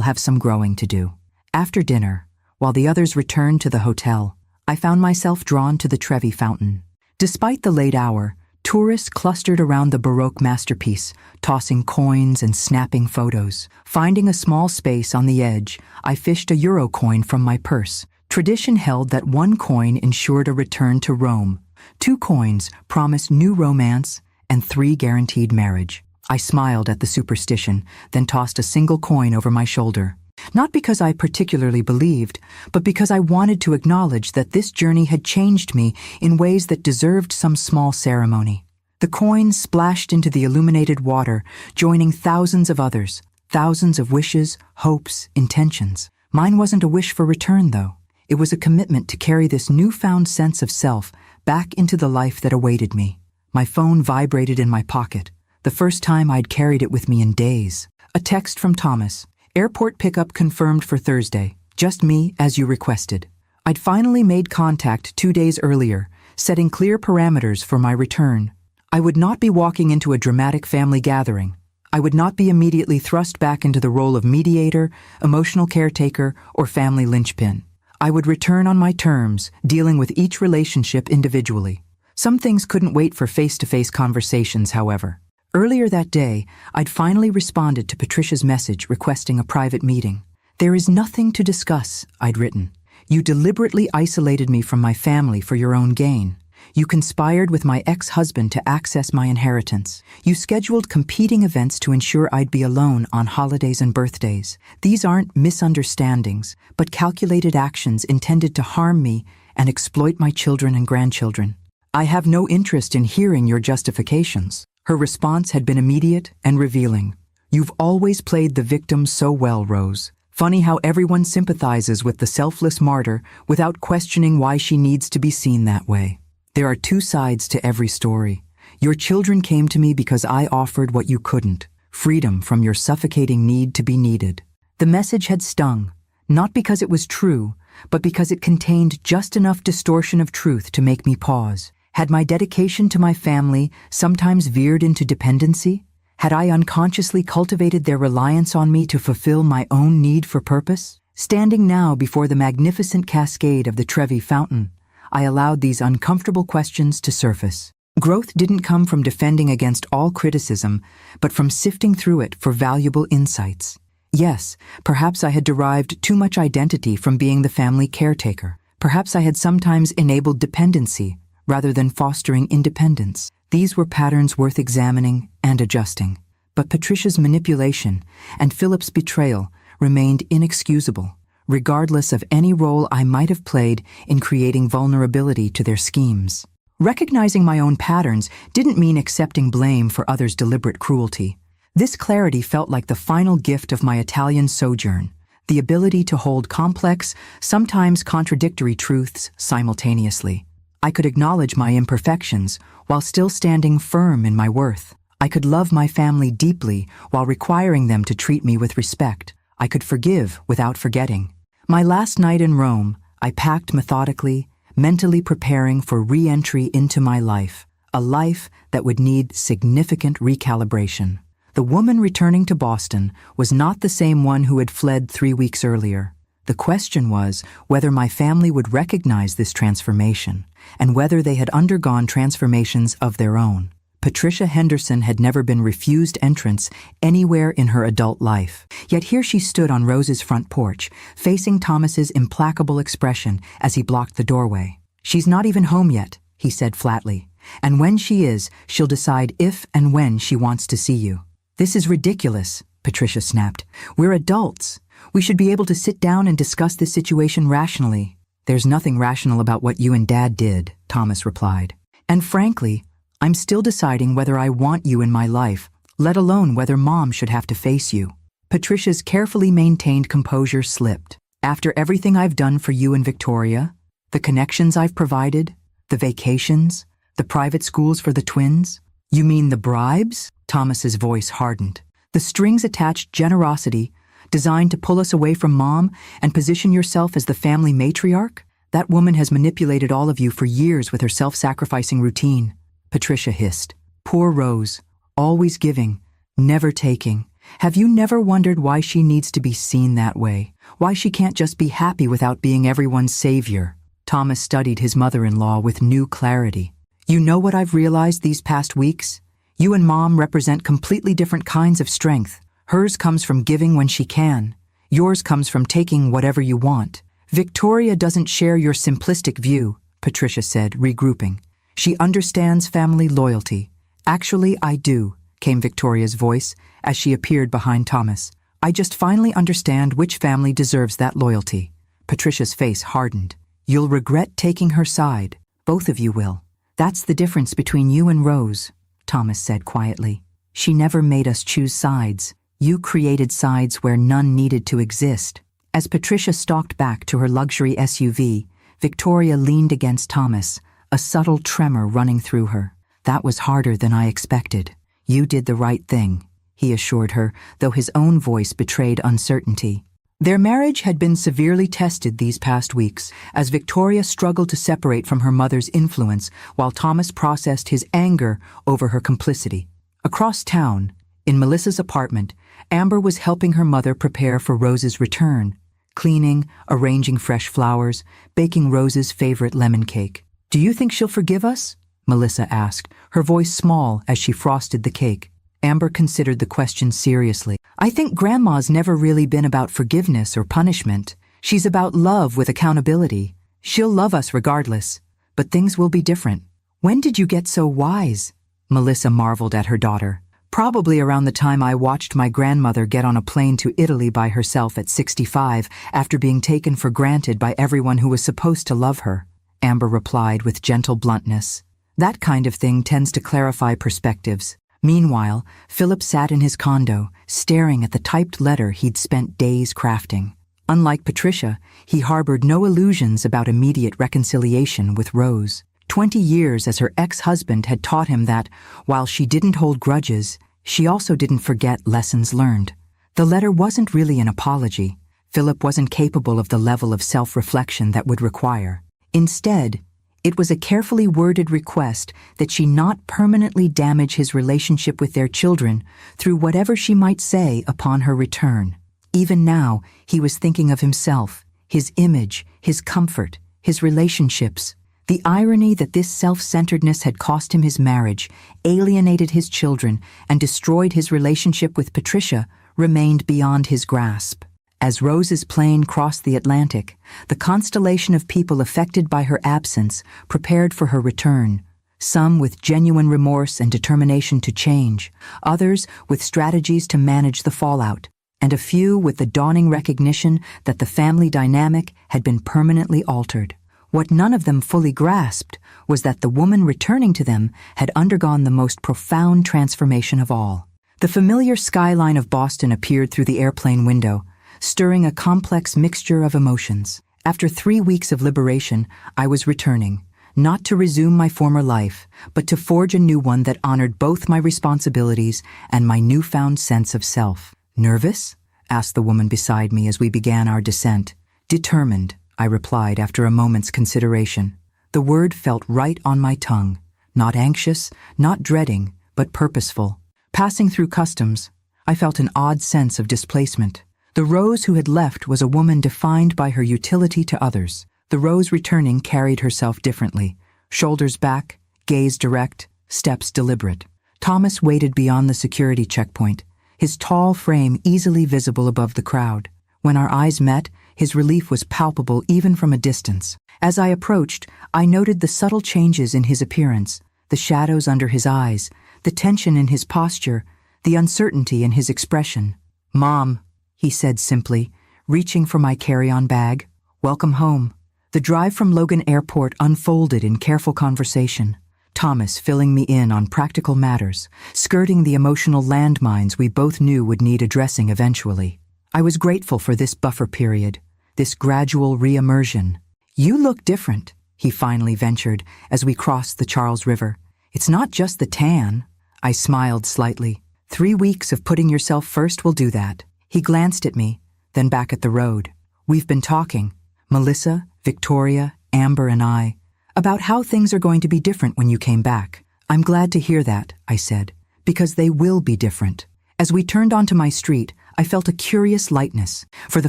have some growing to do. After dinner, while the others returned to the hotel, I found myself drawn to the Trevi Fountain. Despite the late hour, tourists clustered around the Baroque masterpiece, tossing coins and snapping photos. Finding a small space on the edge, I fished a euro coin from my purse. Tradition held that 1 coin ensured a return to Rome. 2 coins promised new romance, and 3 guaranteed marriage. I smiled at the superstition, then tossed a single coin over my shoulder. Not because I particularly believed, but because I wanted to acknowledge that this journey had changed me in ways that deserved some small ceremony. The coin splashed into the illuminated water, joining thousands of others, thousands of wishes, hopes, intentions. Mine wasn't a wish for return, though. It was a commitment to carry this newfound sense of self back into the life that awaited me. My phone vibrated in my pocket, the first time I'd carried it with me in days. A text from Thomas. Airport pickup confirmed for Thursday. Just me, as you requested. I'd finally made contact 2 days earlier, setting clear parameters for my return. I would not be walking into a dramatic family gathering. I would not be immediately thrust back into the role of mediator, emotional caretaker, or family linchpin. I would return on my terms, dealing with each relationship individually. Some things couldn't wait for face-to-face conversations, however. Earlier that day, I'd finally responded to Patricia's message requesting a private meeting. There is nothing to discuss, I'd written. You deliberately isolated me from my family for your own gain. You conspired with my ex-husband to access my inheritance. You scheduled competing events to ensure I'd be alone on holidays and birthdays. These aren't misunderstandings, but calculated actions intended to harm me and exploit my children and grandchildren. I have no interest in hearing your justifications. Her response had been immediate and revealing. You've always played the victim so well, Rose. Funny how everyone sympathizes with the selfless martyr without questioning why she needs to be seen that way. There are 2 sides to every story. Your children came to me because I offered what you couldn't, freedom from your suffocating need to be needed. The message had stung, not because it was true, but because it contained just enough distortion of truth to make me pause. Had my dedication to my family sometimes veered into dependency? Had I unconsciously cultivated their reliance on me to fulfill my own need for purpose? Standing now before the magnificent cascade of the Trevi Fountain, I allowed these uncomfortable questions to surface. Growth didn't come from defending against all criticism, but from sifting through it for valuable insights. Yes, perhaps I had derived too much identity from being the family caretaker. Perhaps I had sometimes enabled dependency rather than fostering independence. These were patterns worth examining and adjusting. But Patricia's manipulation and Philip's betrayal remained inexcusable, regardless of any role I might have played in creating vulnerability to their schemes. Recognizing my own patterns didn't mean accepting blame for others' deliberate cruelty. This clarity felt like the final gift of my Italian sojourn, the ability to hold complex, sometimes contradictory truths simultaneously. I could acknowledge my imperfections while still standing firm in my worth. I could love my family deeply while requiring them to treat me with respect. I could forgive without forgetting. My last night in Rome, I packed methodically, mentally preparing for re-entry into my life, a life that would need significant recalibration. The woman returning to Boston was not the same one who had fled 3 weeks earlier. The question was whether my family would recognize this transformation and whether they had undergone transformations of their own. Patricia Henderson had never been refused entrance anywhere in her adult life. Yet here she stood on Rose's front porch, facing Thomas's implacable expression as he blocked the doorway. "She's not even home yet," he said flatly. "And when she is, she'll decide if and when she wants to see you." "This is ridiculous," Patricia snapped. "We're adults. We should be able to sit down and discuss this situation rationally." "There's nothing rational about what you and Dad did," Thomas replied. "And frankly, I'm still deciding whether I want you in my life, let alone whether Mom should have to face you." Patricia's carefully maintained composure slipped. "After everything I've done for you and Victoria, the connections I've provided, the vacations, the private schools for the twins, you mean the bribes?" Thomas's voice hardened. The strings attached generosity, designed to pull us away from Mom and position yourself as the family matriarch? That woman has manipulated all of you for years with her self-sacrificing routine, Patricia hissed. Poor Rose, always giving, never taking. Have you never wondered why she needs to be seen that way? Why she can't just be happy without being everyone's savior? Thomas studied his mother-in-law with new clarity. You know what I've realized these past weeks? You and Mom represent completely different kinds of strength. Hers comes from giving when she can. Yours comes from taking whatever you want. Victoria doesn't share your simplistic view, Patricia said, regrouping. She understands family loyalty. Actually, I do, came Victoria's voice as she appeared behind Thomas. I just finally understand which family deserves that loyalty. Patricia's face hardened. You'll regret taking her side. Both of you will. That's the difference between you and Rose, Thomas said quietly. She never made us choose sides. You created sides where none needed to exist. As Patricia stalked back to her luxury SUV, Victoria leaned against Thomas, a subtle tremor running through her. That was harder than I expected. You did the right thing, he assured her, though his own voice betrayed uncertainty. Their marriage had been severely tested these past weeks, as Victoria struggled to separate from her mother's influence while Thomas processed his anger over her complicity. Across town, in Melissa's apartment, Amber was helping her mother prepare for Rose's return, cleaning, arranging fresh flowers, baking Rose's favorite lemon cake. Do you think she'll forgive us? Melissa asked, her voice small as she frosted the cake. Amber considered the question seriously. I think Grandma's never really been about forgiveness or punishment. She's about love with accountability. She'll love us regardless, but things will be different. When did you get so wise? Melissa marveled at her daughter. Probably around the time I watched my grandmother get on a plane to Italy by herself at 65 after being taken for granted by everyone who was supposed to love her, Amber replied with gentle bluntness. That kind of thing tends to clarify perspectives. Meanwhile, Philip sat in his condo, staring at the typed letter he'd spent days crafting. Unlike Patricia, he harbored no illusions about immediate reconciliation with Rose. 20 years as her ex-husband had taught him that, while she didn't hold grudges, she also didn't forget lessons learned. The letter wasn't really an apology. Philip wasn't capable of the level of self-reflection that would require. Instead, it was a carefully worded request that she not permanently damage his relationship with their children through whatever she might say upon her return. Even now, he was thinking of himself, his image, his comfort, his relationships. The irony that this self-centeredness had cost him his marriage, alienated his children, and destroyed his relationship with Patricia remained beyond his grasp. As Rose's plane crossed the Atlantic, the constellation of people affected by her absence prepared for her return, some with genuine remorse and determination to change, others with strategies to manage the fallout, and a few with the dawning recognition that the family dynamic had been permanently altered. What none of them fully grasped was that the woman returning to them had undergone the most profound transformation of all. The familiar skyline of Boston appeared through the airplane window, stirring a complex mixture of emotions. After 3 weeks of liberation, I was returning, not to resume my former life, but to forge a new one that honored both my responsibilities and my newfound sense of self. Nervous? Asked the woman beside me as we began our descent. Determined, I replied after a moment's consideration. The word felt right on my tongue. Not anxious, not dreading, but purposeful. Passing through customs, I felt an odd sense of displacement. The Rose who had left was a woman defined by her utility to others. The Rose returning carried herself differently. Shoulders back, gaze direct, steps deliberate. Thomas waited beyond the security checkpoint, his tall frame easily visible above the crowd. When our eyes met, his relief was palpable even from a distance. As I approached, I noted the subtle changes in his appearance, the shadows under his eyes, the tension in his posture, the uncertainty in his expression. Mom, he said simply, reaching for my carry-on bag. Welcome home. The drive from Logan Airport unfolded in careful conversation, Thomas filling me in on practical matters, skirting the emotional landmines we both knew would need addressing eventually. I was grateful for this buffer period, this gradual re-immersion. You look different, he finally ventured as we crossed the Charles River. It's not just the tan. I smiled slightly. 3 weeks of putting yourself first will do that. He glanced at me, then back at the road. We've been talking, Melissa, Victoria, Amber, and I, about how things are going to be different when you came back. I'm glad to hear that, I said, because they will be different. As we turned onto my street, I felt a curious lightness. For the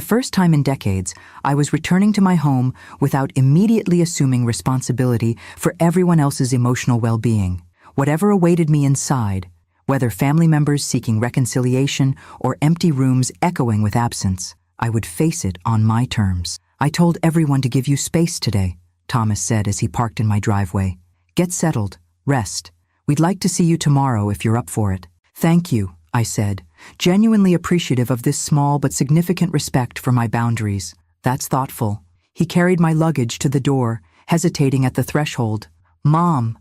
first time in decades, I was returning to my home without immediately assuming responsibility for everyone else's emotional well-being. Whatever awaited me inside, whether family members seeking reconciliation or empty rooms echoing with absence, I would face it on my terms. I told everyone to give you space today, Thomas said as he parked in my driveway. Get settled, rest. We'd like to see you tomorrow if you're up for it. Thank you, I said, genuinely appreciative of this small but significant respect for my boundaries. That's thoughtful. He carried my luggage to the door, hesitating at the threshold. Mom,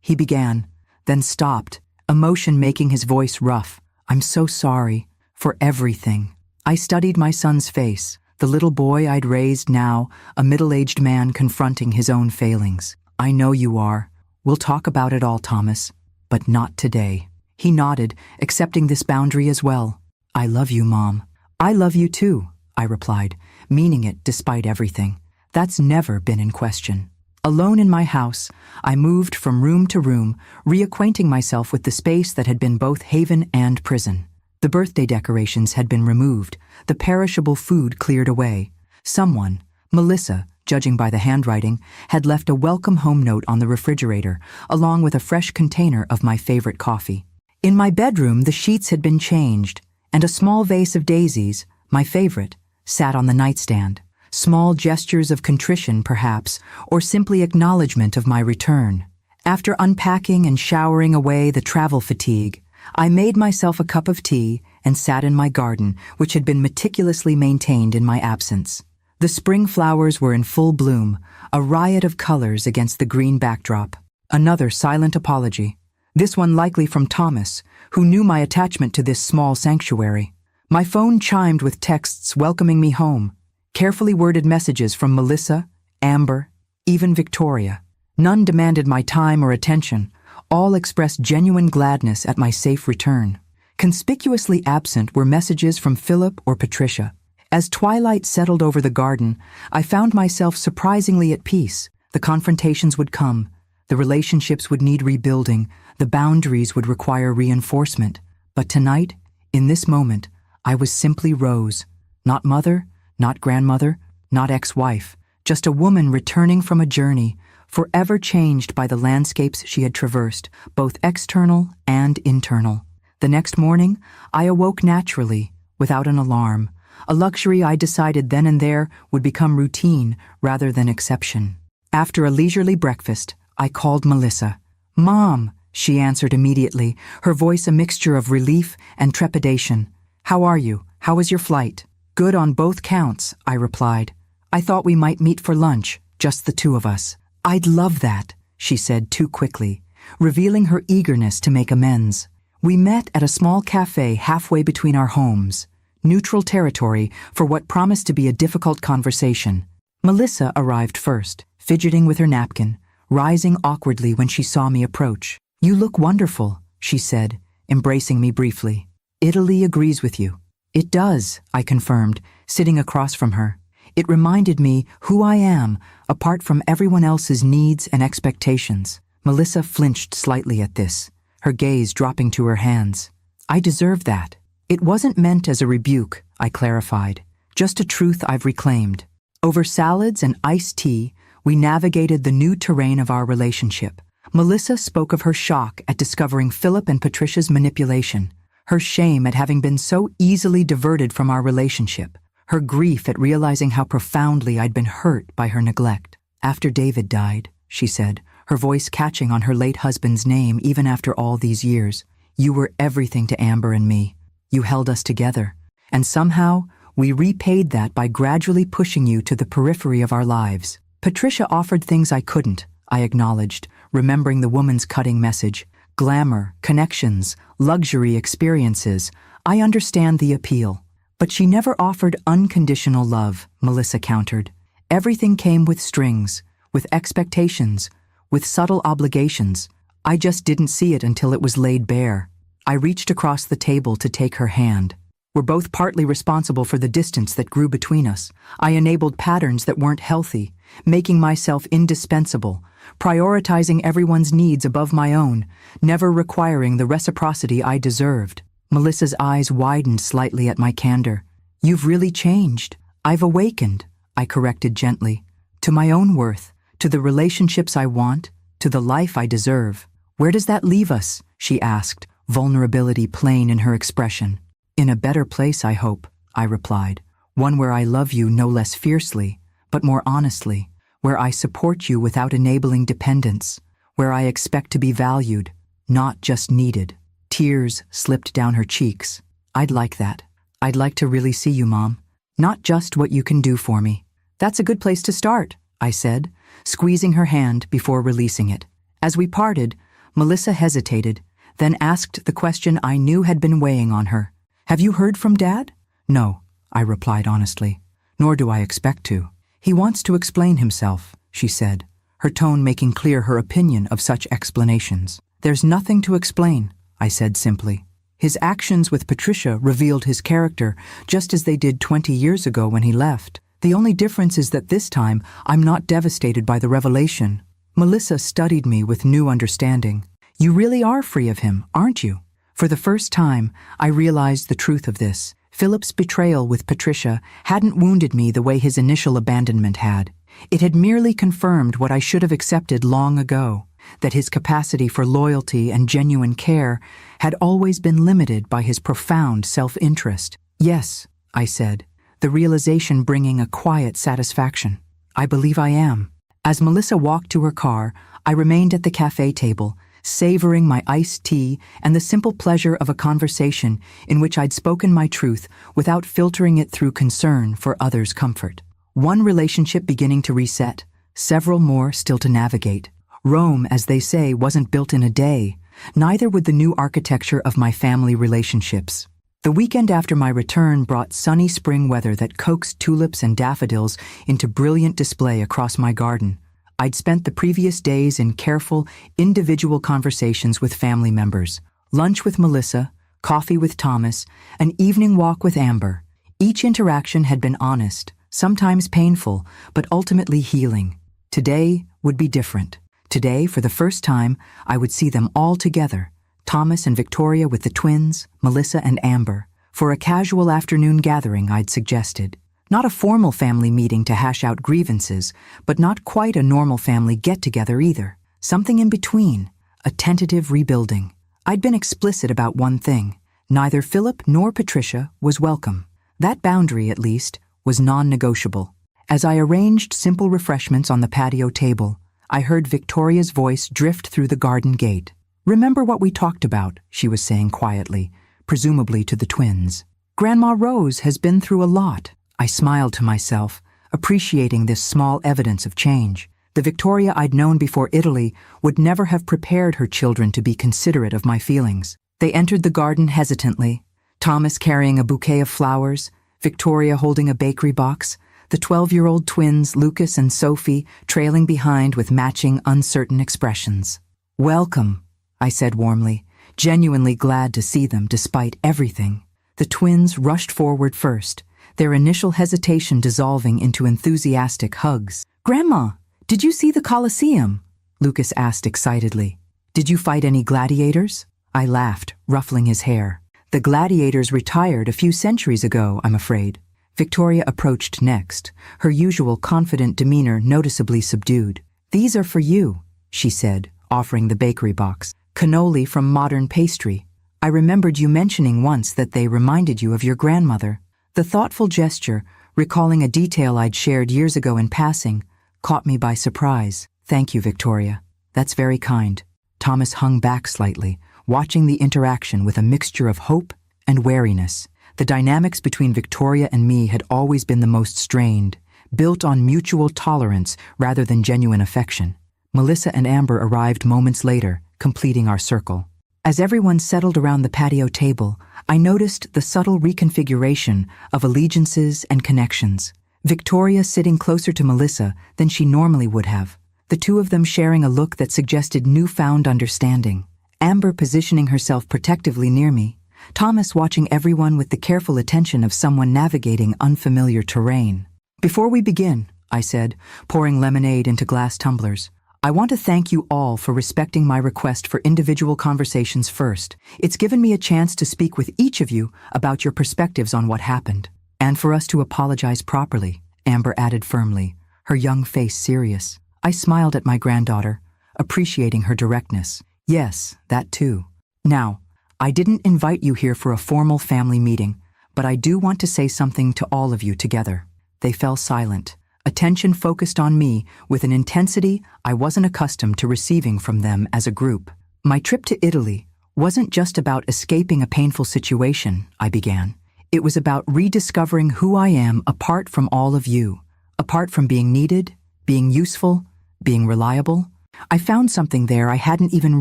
he began, then stopped, emotion making his voice rough. I'm so sorry for everything. I studied my son's face, the little boy I'd raised now, a middle-aged man confronting his own failings. I know you are. We'll talk about it all, Thomas, but not today. He nodded, accepting this boundary as well. I love you, Mom. I love you too, I replied, meaning it despite everything. That's never been in question. Alone in my house, I moved from room to room, reacquainting myself with the space that had been both haven and prison. The birthday decorations had been removed, the perishable food cleared away. Someone, Melissa, judging by the handwriting, had left a welcome home note on the refrigerator, along with a fresh container of my favorite coffee. In my bedroom, the sheets had been changed, and a small vase of daisies, my favorite, sat on the nightstand. Small gestures of contrition, perhaps, or simply acknowledgement of my return. After unpacking and showering away the travel fatigue, I made myself a cup of tea and sat in my garden, which had been meticulously maintained in my absence. The spring flowers were in full bloom, a riot of colors against the green backdrop. Another silent apology, this one likely from Thomas, who knew my attachment to this small sanctuary. My phone chimed with texts welcoming me home, carefully worded messages from Melissa, Amber, even Victoria. None demanded my time or attention. All expressed genuine gladness at my safe return. Conspicuously absent were messages from Philip or Patricia. As twilight settled over the garden, I found myself surprisingly at peace. The confrontations would come. The relationships would need rebuilding. The boundaries would require reinforcement. But tonight, in this moment, I was simply Rose. Not mother, not grandmother, not ex-wife. Just a woman returning from a journey, forever changed by the landscapes she had traversed, both external and internal. The next morning, I awoke naturally, without an alarm, a luxury I decided then and there would become routine rather than exception. After a leisurely breakfast, I called Melissa. Mom, she answered immediately, her voice a mixture of relief and trepidation. How are you? How was your flight? Good on both counts, I replied. I thought we might meet for lunch, just the two of us. I'd love that, she said too quickly, revealing her eagerness to make amends. We met at a small cafe halfway between our homes, neutral territory for what promised to be a difficult conversation. Melissa arrived first, fidgeting with her napkin, rising awkwardly when she saw me approach. You look wonderful, she said, embracing me briefly. Italy agrees with you. It does, I confirmed, sitting across from her. It reminded me who I am, apart from everyone else's needs and expectations. Melissa flinched slightly at this, her gaze dropping to her hands. I deserve that. It wasn't meant as a rebuke, I clarified, just a truth I've reclaimed. Over salads and iced tea, we navigated the new terrain of our relationship. Melissa spoke of her shock at discovering Philip and Patricia's manipulation, her shame at having been so easily diverted from our relationship, her grief at realizing how profoundly I'd been hurt by her neglect. After David died, she said, her voice catching on her late husband's name even after all these years, you were everything to Amber and me. You held us together. And somehow, we repaid that by gradually pushing you to the periphery of our lives. Patricia offered things I couldn't, I acknowledged, remembering the woman's cutting message. Glamour, connections, luxury experiences. I understand the appeal. But she never offered unconditional love, Melissa countered. Everything came with strings, with expectations, with subtle obligations. I just didn't see it until it was laid bare. I reached across the table to take her hand. were both partly responsible for the distance that grew between us. I enabled patterns that weren't healthy, making myself indispensable, prioritizing everyone's needs above my own, never requiring the reciprocity I deserved. Melissa's eyes widened slightly at my candor. "You've really changed. I've awakened," I corrected gently, "to my own worth, to the relationships I want, to the life I deserve." "Where does that leave us?" she asked, vulnerability plain in her expression. "In a better place, I hope," I replied. "One where I love you no less fiercely, but more honestly, where I support you without enabling dependence, where I expect to be valued, not just needed." Tears slipped down her cheeks. "I'd like that. I'd like to really see you, Mom. Not just what you can do for me." "That's a good place to start," I said, squeezing her hand before releasing it. As we parted, Melissa hesitated, then asked the question I knew had been weighing on her. "Have you heard from Dad?" "No," I replied honestly. "Nor do I expect to. He wants to explain himself," she said, her tone making clear her opinion of such explanations. "There's nothing to explain," I said simply. "His actions with Patricia revealed his character, just as they did 20 years ago when he left. The only difference is that this time I'm not devastated by the revelation." Melissa studied me with new understanding. "You really are free of him, aren't you?" For the first time, I realized the truth of this. Philip's betrayal with Patricia hadn't wounded me the way his initial abandonment had. It had merely confirmed what I should have accepted long ago, that his capacity for loyalty and genuine care had always been limited by his profound self-interest. "Yes," I said, the realization bringing a quiet satisfaction. "I believe I am." As Melissa walked to her car, I remained at the cafe table, savoring my iced tea and the simple pleasure of a conversation in which I'd spoken my truth without filtering it through concern for others' comfort. One relationship beginning to reset, several more still to navigate. Rome, as they say, wasn't built in a day, neither would the new architecture of my family relationships. The weekend after my return brought sunny spring weather that coaxed tulips and daffodils into brilliant display across my garden. I'd spent the previous days in careful, individual conversations with family members, lunch with Melissa, coffee with Thomas, an evening walk with Amber. Each interaction had been honest, sometimes painful, but ultimately healing. Today would be different. Today, for the first time, I would see them all together, Thomas and Victoria with the twins, Melissa and Amber, for a casual afternoon gathering I'd suggested. Not a formal family meeting to hash out grievances, but not quite a normal family get-together either. Something in between, a tentative rebuilding. I'd been explicit about one thing. Neither Philip nor Patricia was welcome. That boundary, at least, was non-negotiable. As I arranged simple refreshments on the patio table, I heard Victoria's voice drift through the garden gate. "Remember what we talked about," she was saying quietly, presumably to the twins. "Grandma Rose has been through a lot." I smiled to myself, appreciating this small evidence of change. The Victoria I'd known before Italy would never have prepared her children to be considerate of my feelings. They entered the garden hesitantly, Thomas carrying a bouquet of flowers, Victoria holding a bakery box, the 12-year-old twins, Lucas and Sophie, trailing behind with matching uncertain expressions. "Welcome," I said warmly, genuinely glad to see them despite everything. The twins rushed forward first, their initial hesitation dissolving into enthusiastic hugs. "Grandma, did you see the Colosseum?" Lucas asked excitedly. "Did you fight any gladiators?" I laughed, ruffling his hair. "The gladiators retired a few centuries ago, I'm afraid." Victoria approached next, her usual confident demeanor noticeably subdued. "These are for you," she said, offering the bakery box. "Cannoli from Modern Pastry. I remembered you mentioning once that they reminded you of your grandmother." The thoughtful gesture, recalling a detail I'd shared years ago in passing, caught me by surprise. "Thank you, Victoria. That's very kind." Thomas hung back slightly, watching the interaction with a mixture of hope and wariness. The dynamics between Victoria and me had always been the most strained, built on mutual tolerance rather than genuine affection. Melissa and Amber arrived moments later, completing our circle. As everyone settled around the patio table, I noticed the subtle reconfiguration of allegiances and connections. Victoria sitting closer to Melissa than she normally would have, the two of them sharing a look that suggested newfound understanding. Amber positioning herself protectively near me, Thomas watching everyone with the careful attention of someone navigating unfamiliar terrain. "Before we begin," I said, pouring lemonade into glass tumblers, "I want to thank you all for respecting my request for individual conversations first. It's given me a chance to speak with each of you about your perspectives on what happened. And for us to apologize properly," Amber added firmly, her young face serious. I smiled at my granddaughter, appreciating her directness. "Yes, that too. Now, I didn't invite you here for a formal family meeting, but I do want to say something to all of you together." They fell silent, attention focused on me with an intensity I wasn't accustomed to receiving from them as a group. "My trip to Italy wasn't just about escaping a painful situation," I began. "It was about rediscovering who I am apart from all of you, apart from being needed, being useful, being reliable. I found something there I hadn't even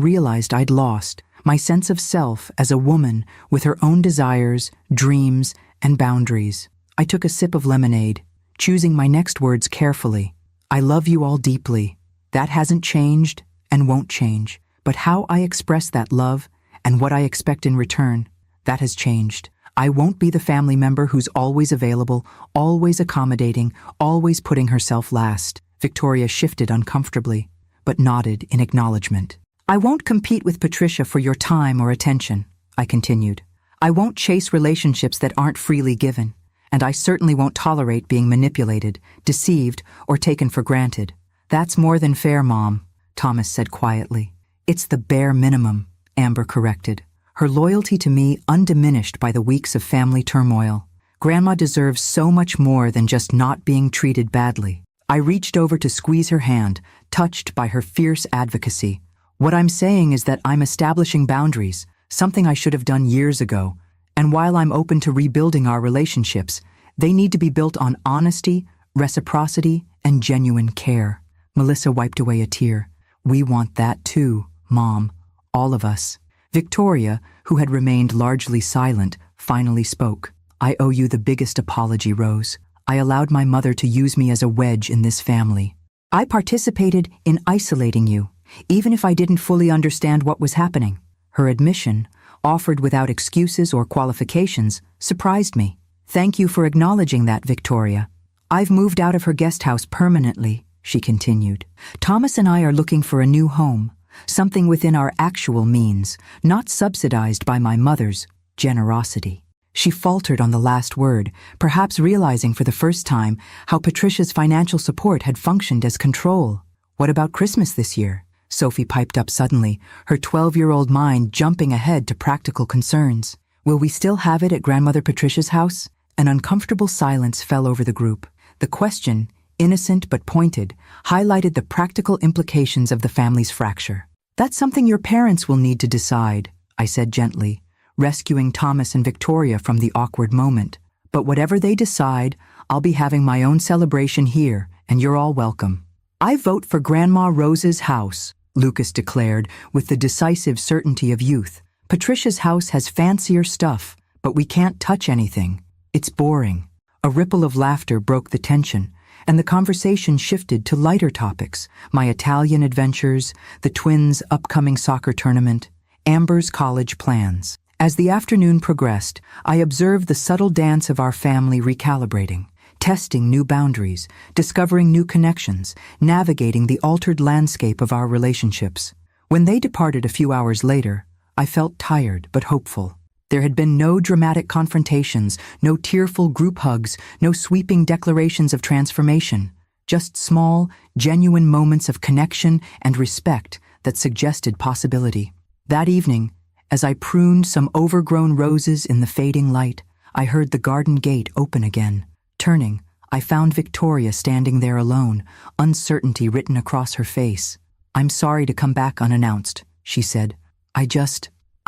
realized I'd lost, my sense of self as a woman with her own desires, dreams, and boundaries." I took a sip of lemonade, choosing my next words carefully. "I love you all deeply. That hasn't changed and won't change. But how I express that love and what I expect in return, that has changed. I won't be the family member who's always available, always accommodating, always putting herself last." Victoria shifted uncomfortably, but nodded in acknowledgement. "I won't compete with Patricia for your time or attention," I continued. "I won't chase relationships that aren't freely given. And I certainly won't tolerate being manipulated, deceived, or taken for granted." "That's more than fair, Mom," Thomas said quietly. "It's the bare minimum," Amber corrected, her loyalty to me undiminished by the weeks of family turmoil. "Grandma deserves so much more than just not being treated badly." I reached over to squeeze her hand, touched by her fierce advocacy. "What I'm saying is that I'm establishing boundaries, something I should have done years ago. And while I'm open to rebuilding our relationships, they need to be built on honesty, reciprocity, and genuine care." Melissa wiped away a tear. "We want that too, Mom. All of us." Victoria, who had remained largely silent, finally spoke. "I owe you the biggest apology, Rose. I allowed my mother to use me as a wedge in this family. I participated in isolating you, even if I didn't fully understand what was happening." Her admission, offered without excuses or qualifications, surprised me. "Thank you for acknowledging that, Victoria. I've moved out of her guest house permanently," she continued. "Thomas and I are looking for a new home, something within our actual means, not subsidized by my mother's generosity." She faltered on the last word, perhaps realizing for the first time how Patricia's financial support had functioned as control. "What about Christmas this year?" Sophie piped up suddenly, her 12-year-old mind jumping ahead to practical concerns. "Will we still have it at Grandmother Patricia's house?" An uncomfortable silence fell over the group. The question, innocent but pointed, highlighted the practical implications of the family's fracture. "That's something your parents will need to decide," I said gently, rescuing Thomas and Victoria from the awkward moment. "But whatever they decide, I'll be having my own celebration here, and you're all welcome." "I vote for Grandma Rose's house," Lucas declared with the decisive certainty of youth. "Patricia's house has fancier stuff, but we can't touch anything. It's boring." A ripple of laughter broke the tension, and the conversation shifted to lighter topics: my Italian adventures, the twins' upcoming soccer tournament, Amber's college plans. As the afternoon progressed, I observed the subtle dance of our family recalibrating, testing new boundaries, discovering new connections, navigating the altered landscape of our relationships. When they departed a few hours later, I felt tired but hopeful. There had been no dramatic confrontations, no tearful group hugs, no sweeping declarations of transformation, just small, genuine moments of connection and respect that suggested possibility. That evening, as I pruned some overgrown roses in the fading light, I heard the garden gate open again. Turning, I found Victoria standing there alone, uncertainty written across her face. "I'm sorry to come back unannounced," she said.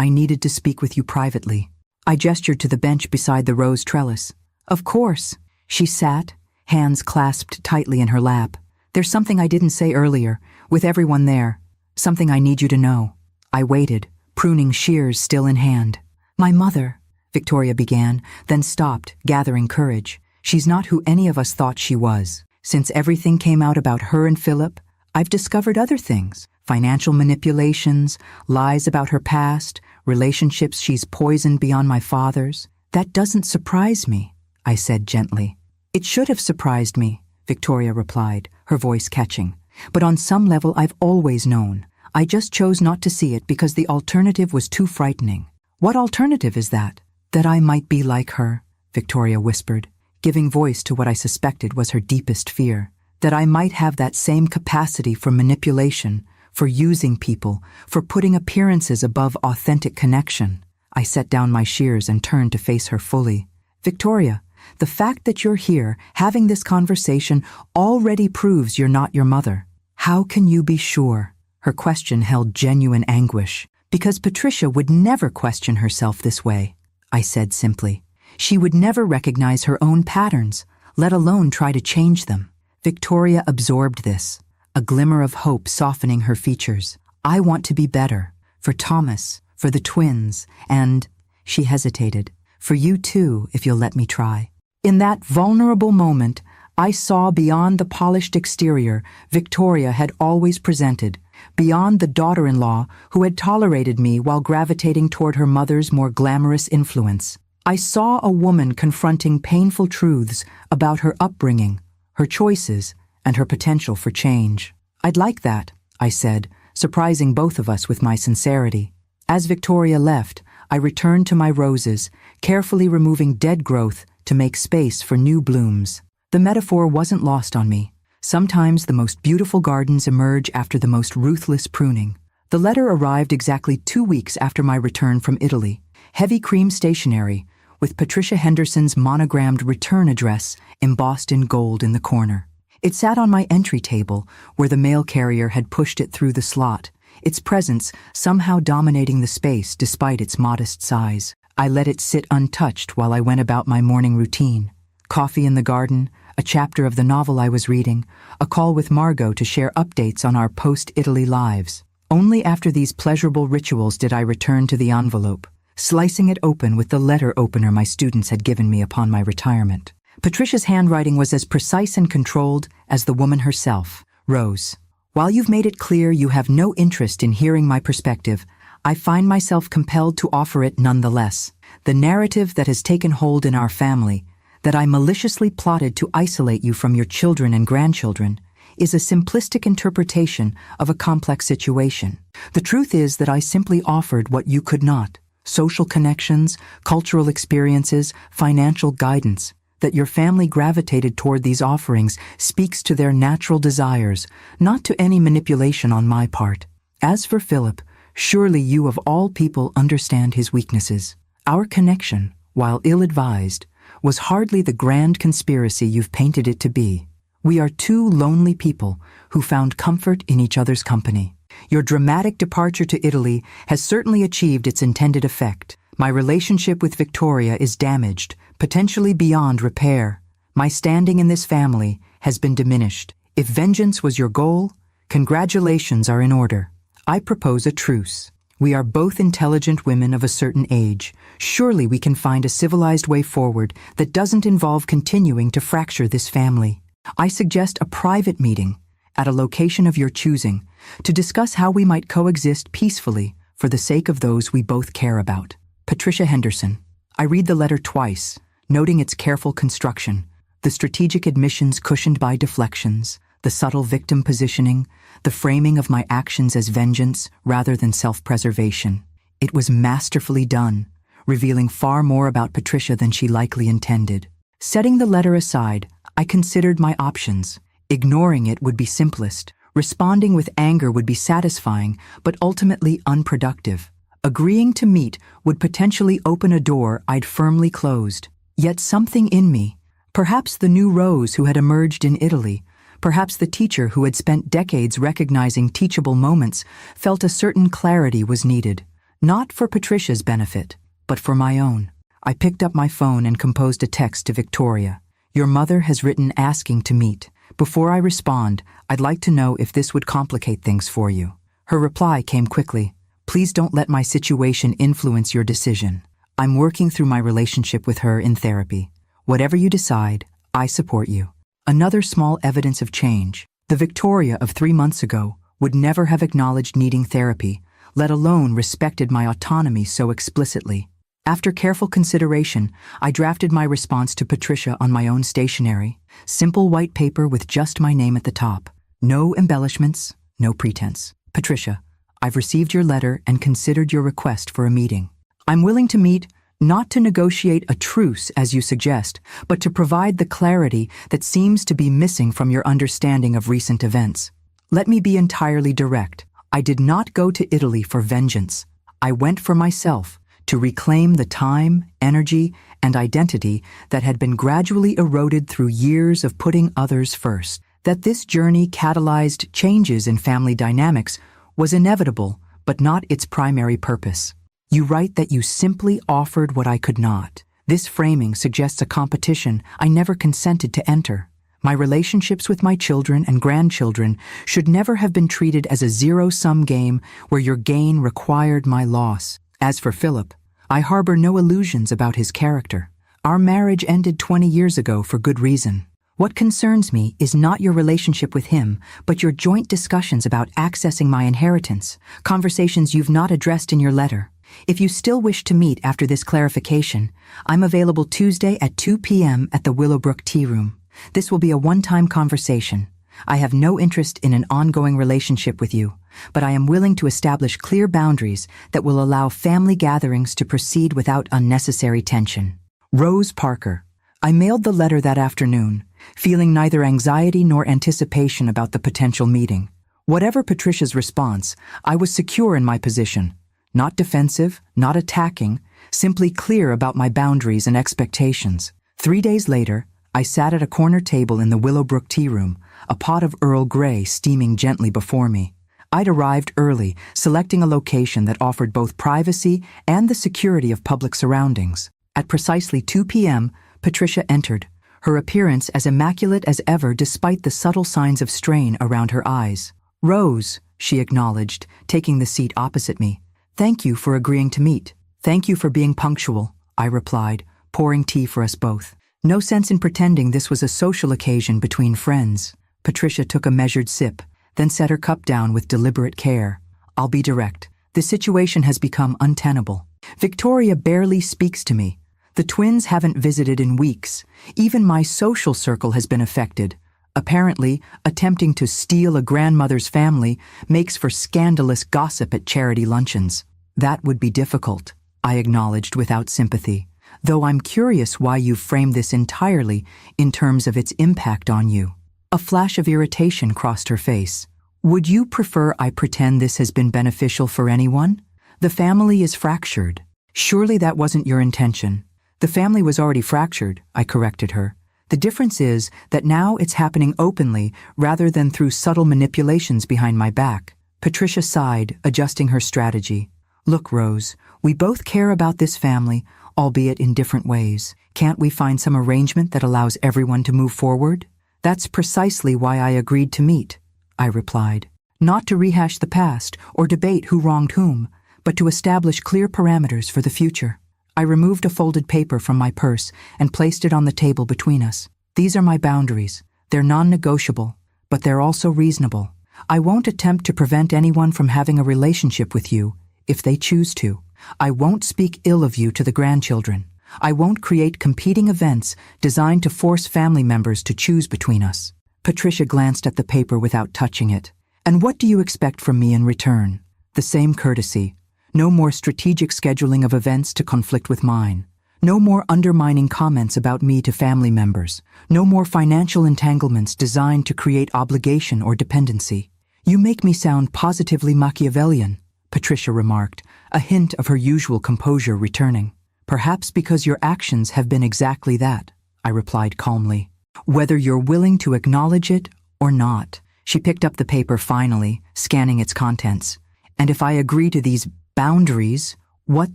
I needed to speak with you privately." I gestured to the bench beside the rose trellis. "Of course." She sat, hands clasped tightly in her lap. "There's something I didn't say earlier, with everyone there. Something I need you to know." I waited, pruning shears still in hand. "My mother," Victoria began, then stopped, gathering courage. "She's not who any of us thought she was. Since everything came out about her and Philip, I've discovered other things. Financial manipulations, lies about her past, relationships she's poisoned beyond my father's. That doesn't surprise me, I said gently. It should have surprised me, Victoria replied, her voice catching. But on some level I've always known. I just chose not to see it because the alternative was too frightening. What alternative is that? That I might be like her, Victoria whispered, giving voice to what I suspected was her deepest fear. That I might have that same capacity for manipulation, for using people, for putting appearances above authentic connection. I set down my shears and turned to face her fully. Victoria, the fact that you're here, having this conversation, already proves you're not your mother. How can you be sure? Her question held genuine anguish. Because Patricia would never question herself this way, I said simply. She would never recognize her own patterns, let alone try to change them. Victoria absorbed this, a glimmer of hope softening her features. I want to be better, for Thomas, for the twins, and, she hesitated, for you too, if you'll let me try. In that vulnerable moment, I saw beyond the polished exterior Victoria had always presented, beyond the daughter-in-law who had tolerated me while gravitating toward her mother's more glamorous influence. I saw a woman confronting painful truths about her upbringing, her choices, and her potential for change. I'd like that, I said, surprising both of us with my sincerity. As Victoria left, I returned to my roses, carefully removing dead growth to make space for new blooms. The metaphor wasn't lost on me. Sometimes the most beautiful gardens emerge after the most ruthless pruning. The letter arrived exactly 2 weeks after my return from Italy. Heavy cream stationery, with Patricia Henderson's monogrammed return address embossed in gold in the corner. It sat on my entry table, where the mail carrier had pushed it through the slot, its presence somehow dominating the space despite its modest size. I let it sit untouched while I went about my morning routine. Coffee in the garden, a chapter of the novel I was reading, a call with Margot to share updates on our post-Italy lives. Only after these pleasurable rituals did I return to the envelope, slicing it open with the letter opener my students had given me upon my retirement. Patricia's handwriting was as precise and controlled as the woman herself. Rose, while you've made it clear you have no interest in hearing my perspective, I find myself compelled to offer it nonetheless. The narrative that has taken hold in our family, that I maliciously plotted to isolate you from your children and grandchildren, is a simplistic interpretation of a complex situation. The truth is that I simply offered what you could not: social connections, cultural experiences, financial guidance. That your family gravitated toward these offerings speaks to their natural desires, not to any manipulation on my part. As for Philip, surely you of all people understand his weaknesses. Our connection, while ill-advised, was hardly the grand conspiracy you've painted it to be. We are two lonely people who found comfort in each other's company. Your dramatic departure to Italy has certainly achieved its intended effect. My relationship with Victoria is damaged, potentially beyond repair. My standing in this family has been diminished. If vengeance was your goal, congratulations are in order. I propose a truce. We are both intelligent women of a certain age. Surely we can find a civilized way forward that doesn't involve continuing to fracture this family. I suggest a private meeting, at a location of your choosing, to discuss how we might coexist peacefully for the sake of those we both care about. Patricia Henderson. I read the letter twice, noting its careful construction, the strategic admissions cushioned by deflections, the subtle victim positioning, the framing of my actions as vengeance rather than self-preservation. It was masterfully done, revealing far more about Patricia than she likely intended. Setting the letter aside, I considered my options. Ignoring it would be simplest. Responding with anger would be satisfying, but ultimately unproductive. Agreeing to meet would potentially open a door I'd firmly closed. Yet something in me, perhaps the new Rose who had emerged in Italy, perhaps the teacher who had spent decades recognizing teachable moments, felt a certain clarity was needed. Not for Patricia's benefit, but for my own. I picked up my phone and composed a text to Victoria. Your mother has written asking to meet. Before I respond, I'd like to know if this would complicate things for you. Her reply came quickly. Please don't let my situation influence your decision. I'm working through my relationship with her in therapy. Whatever you decide, I support you. Another small evidence of change. The Victoria of 3 months ago would never have acknowledged needing therapy, let alone respected my autonomy so explicitly. After careful consideration, I drafted my response to Patricia on my own stationery, simple white paper with just my name at the top. No embellishments, no pretense. Patricia, I've received your letter and considered your request for a meeting. I'm willing to meet, not to negotiate a truce as you suggest, but to provide the clarity that seems to be missing from your understanding of recent events. Let me be entirely direct. I did not go to Italy for vengeance. I went for myself, to reclaim the time, energy, and identity that had been gradually eroded through years of putting others first. That this journey catalyzed changes in family dynamics was inevitable, but not its primary purpose. You write that you simply offered what I could not. This framing suggests a competition I never consented to enter. My relationships with my children and grandchildren should never have been treated as a zero-sum game where your gain required my loss. As for Philip, I harbor no illusions about his character. Our marriage ended 20 years ago for good reason. What concerns me is not your relationship with him, but your joint discussions about accessing my inheritance, conversations you've not addressed in your letter. If you still wish to meet after this clarification, I'm available Tuesday at 2 p.m. at the Willowbrook Tea Room. This will be a one-time conversation. I have no interest in an ongoing relationship with you, but I am willing to establish clear boundaries that will allow family gatherings to proceed without unnecessary tension. Rose Parker. I mailed the letter that afternoon, feeling neither anxiety nor anticipation about the potential meeting. Whatever Patricia's response, I was secure in my position. Not defensive, not attacking, simply clear about my boundaries and expectations. 3 days later, I sat at a corner table in the Willowbrook Tea Room, a pot of Earl Grey steaming gently before me. I'd arrived early, selecting a location that offered both privacy and the security of public surroundings. At precisely 2 p.m., Patricia entered, her appearance as immaculate as ever despite the subtle signs of strain around her eyes. "Rose," she acknowledged, taking the seat opposite me. "Thank you for agreeing to meet." "Thank you for being punctual," I replied, pouring tea for us both. No sense in pretending this was a social occasion between friends. Patricia took a measured sip, then set her cup down with deliberate care. "I'll be direct. The situation has become untenable. Victoria barely speaks to me. The twins haven't visited in weeks. Even my social circle has been affected. Apparently, attempting to steal a grandmother's family makes for scandalous gossip at charity luncheons. That would be difficult," I acknowledged without sympathy, "though I'm curious why you've framed this entirely in terms of its impact on you." A flash of irritation crossed her face. "Would you prefer I pretend this has been beneficial for anyone? The family is fractured. Surely that wasn't your intention." "The family was already fractured," I corrected her. "The difference is that now it's happening openly rather than through subtle manipulations behind my back." Patricia sighed, adjusting her strategy. "Look, Rose, we both care about this family, albeit in different ways. Can't we find some arrangement that allows everyone to move forward?" "That's precisely why I agreed to meet," I replied. "Not to rehash the past or debate who wronged whom, but to establish clear parameters for the future." I removed a folded paper from my purse and placed it on the table between us. "These are my boundaries. They're non-negotiable, but they're also reasonable. I won't attempt to prevent anyone from having a relationship with you if they choose to. I won't speak ill of you to the grandchildren. I won't create competing events designed to force family members to choose between us." Patricia glanced at the paper without touching it. "And what do you expect from me in return?" "The same courtesy. No more strategic scheduling of events to conflict with mine. No more undermining comments about me to family members. No more financial entanglements designed to create obligation or dependency." "You make me sound positively Machiavellian," Patricia remarked, a hint of her usual composure returning. "Perhaps because your actions have been exactly that," I replied calmly. "Whether you're willing to acknowledge it or not." She picked up the paper finally, scanning its contents. "And if I agree to these boundaries, what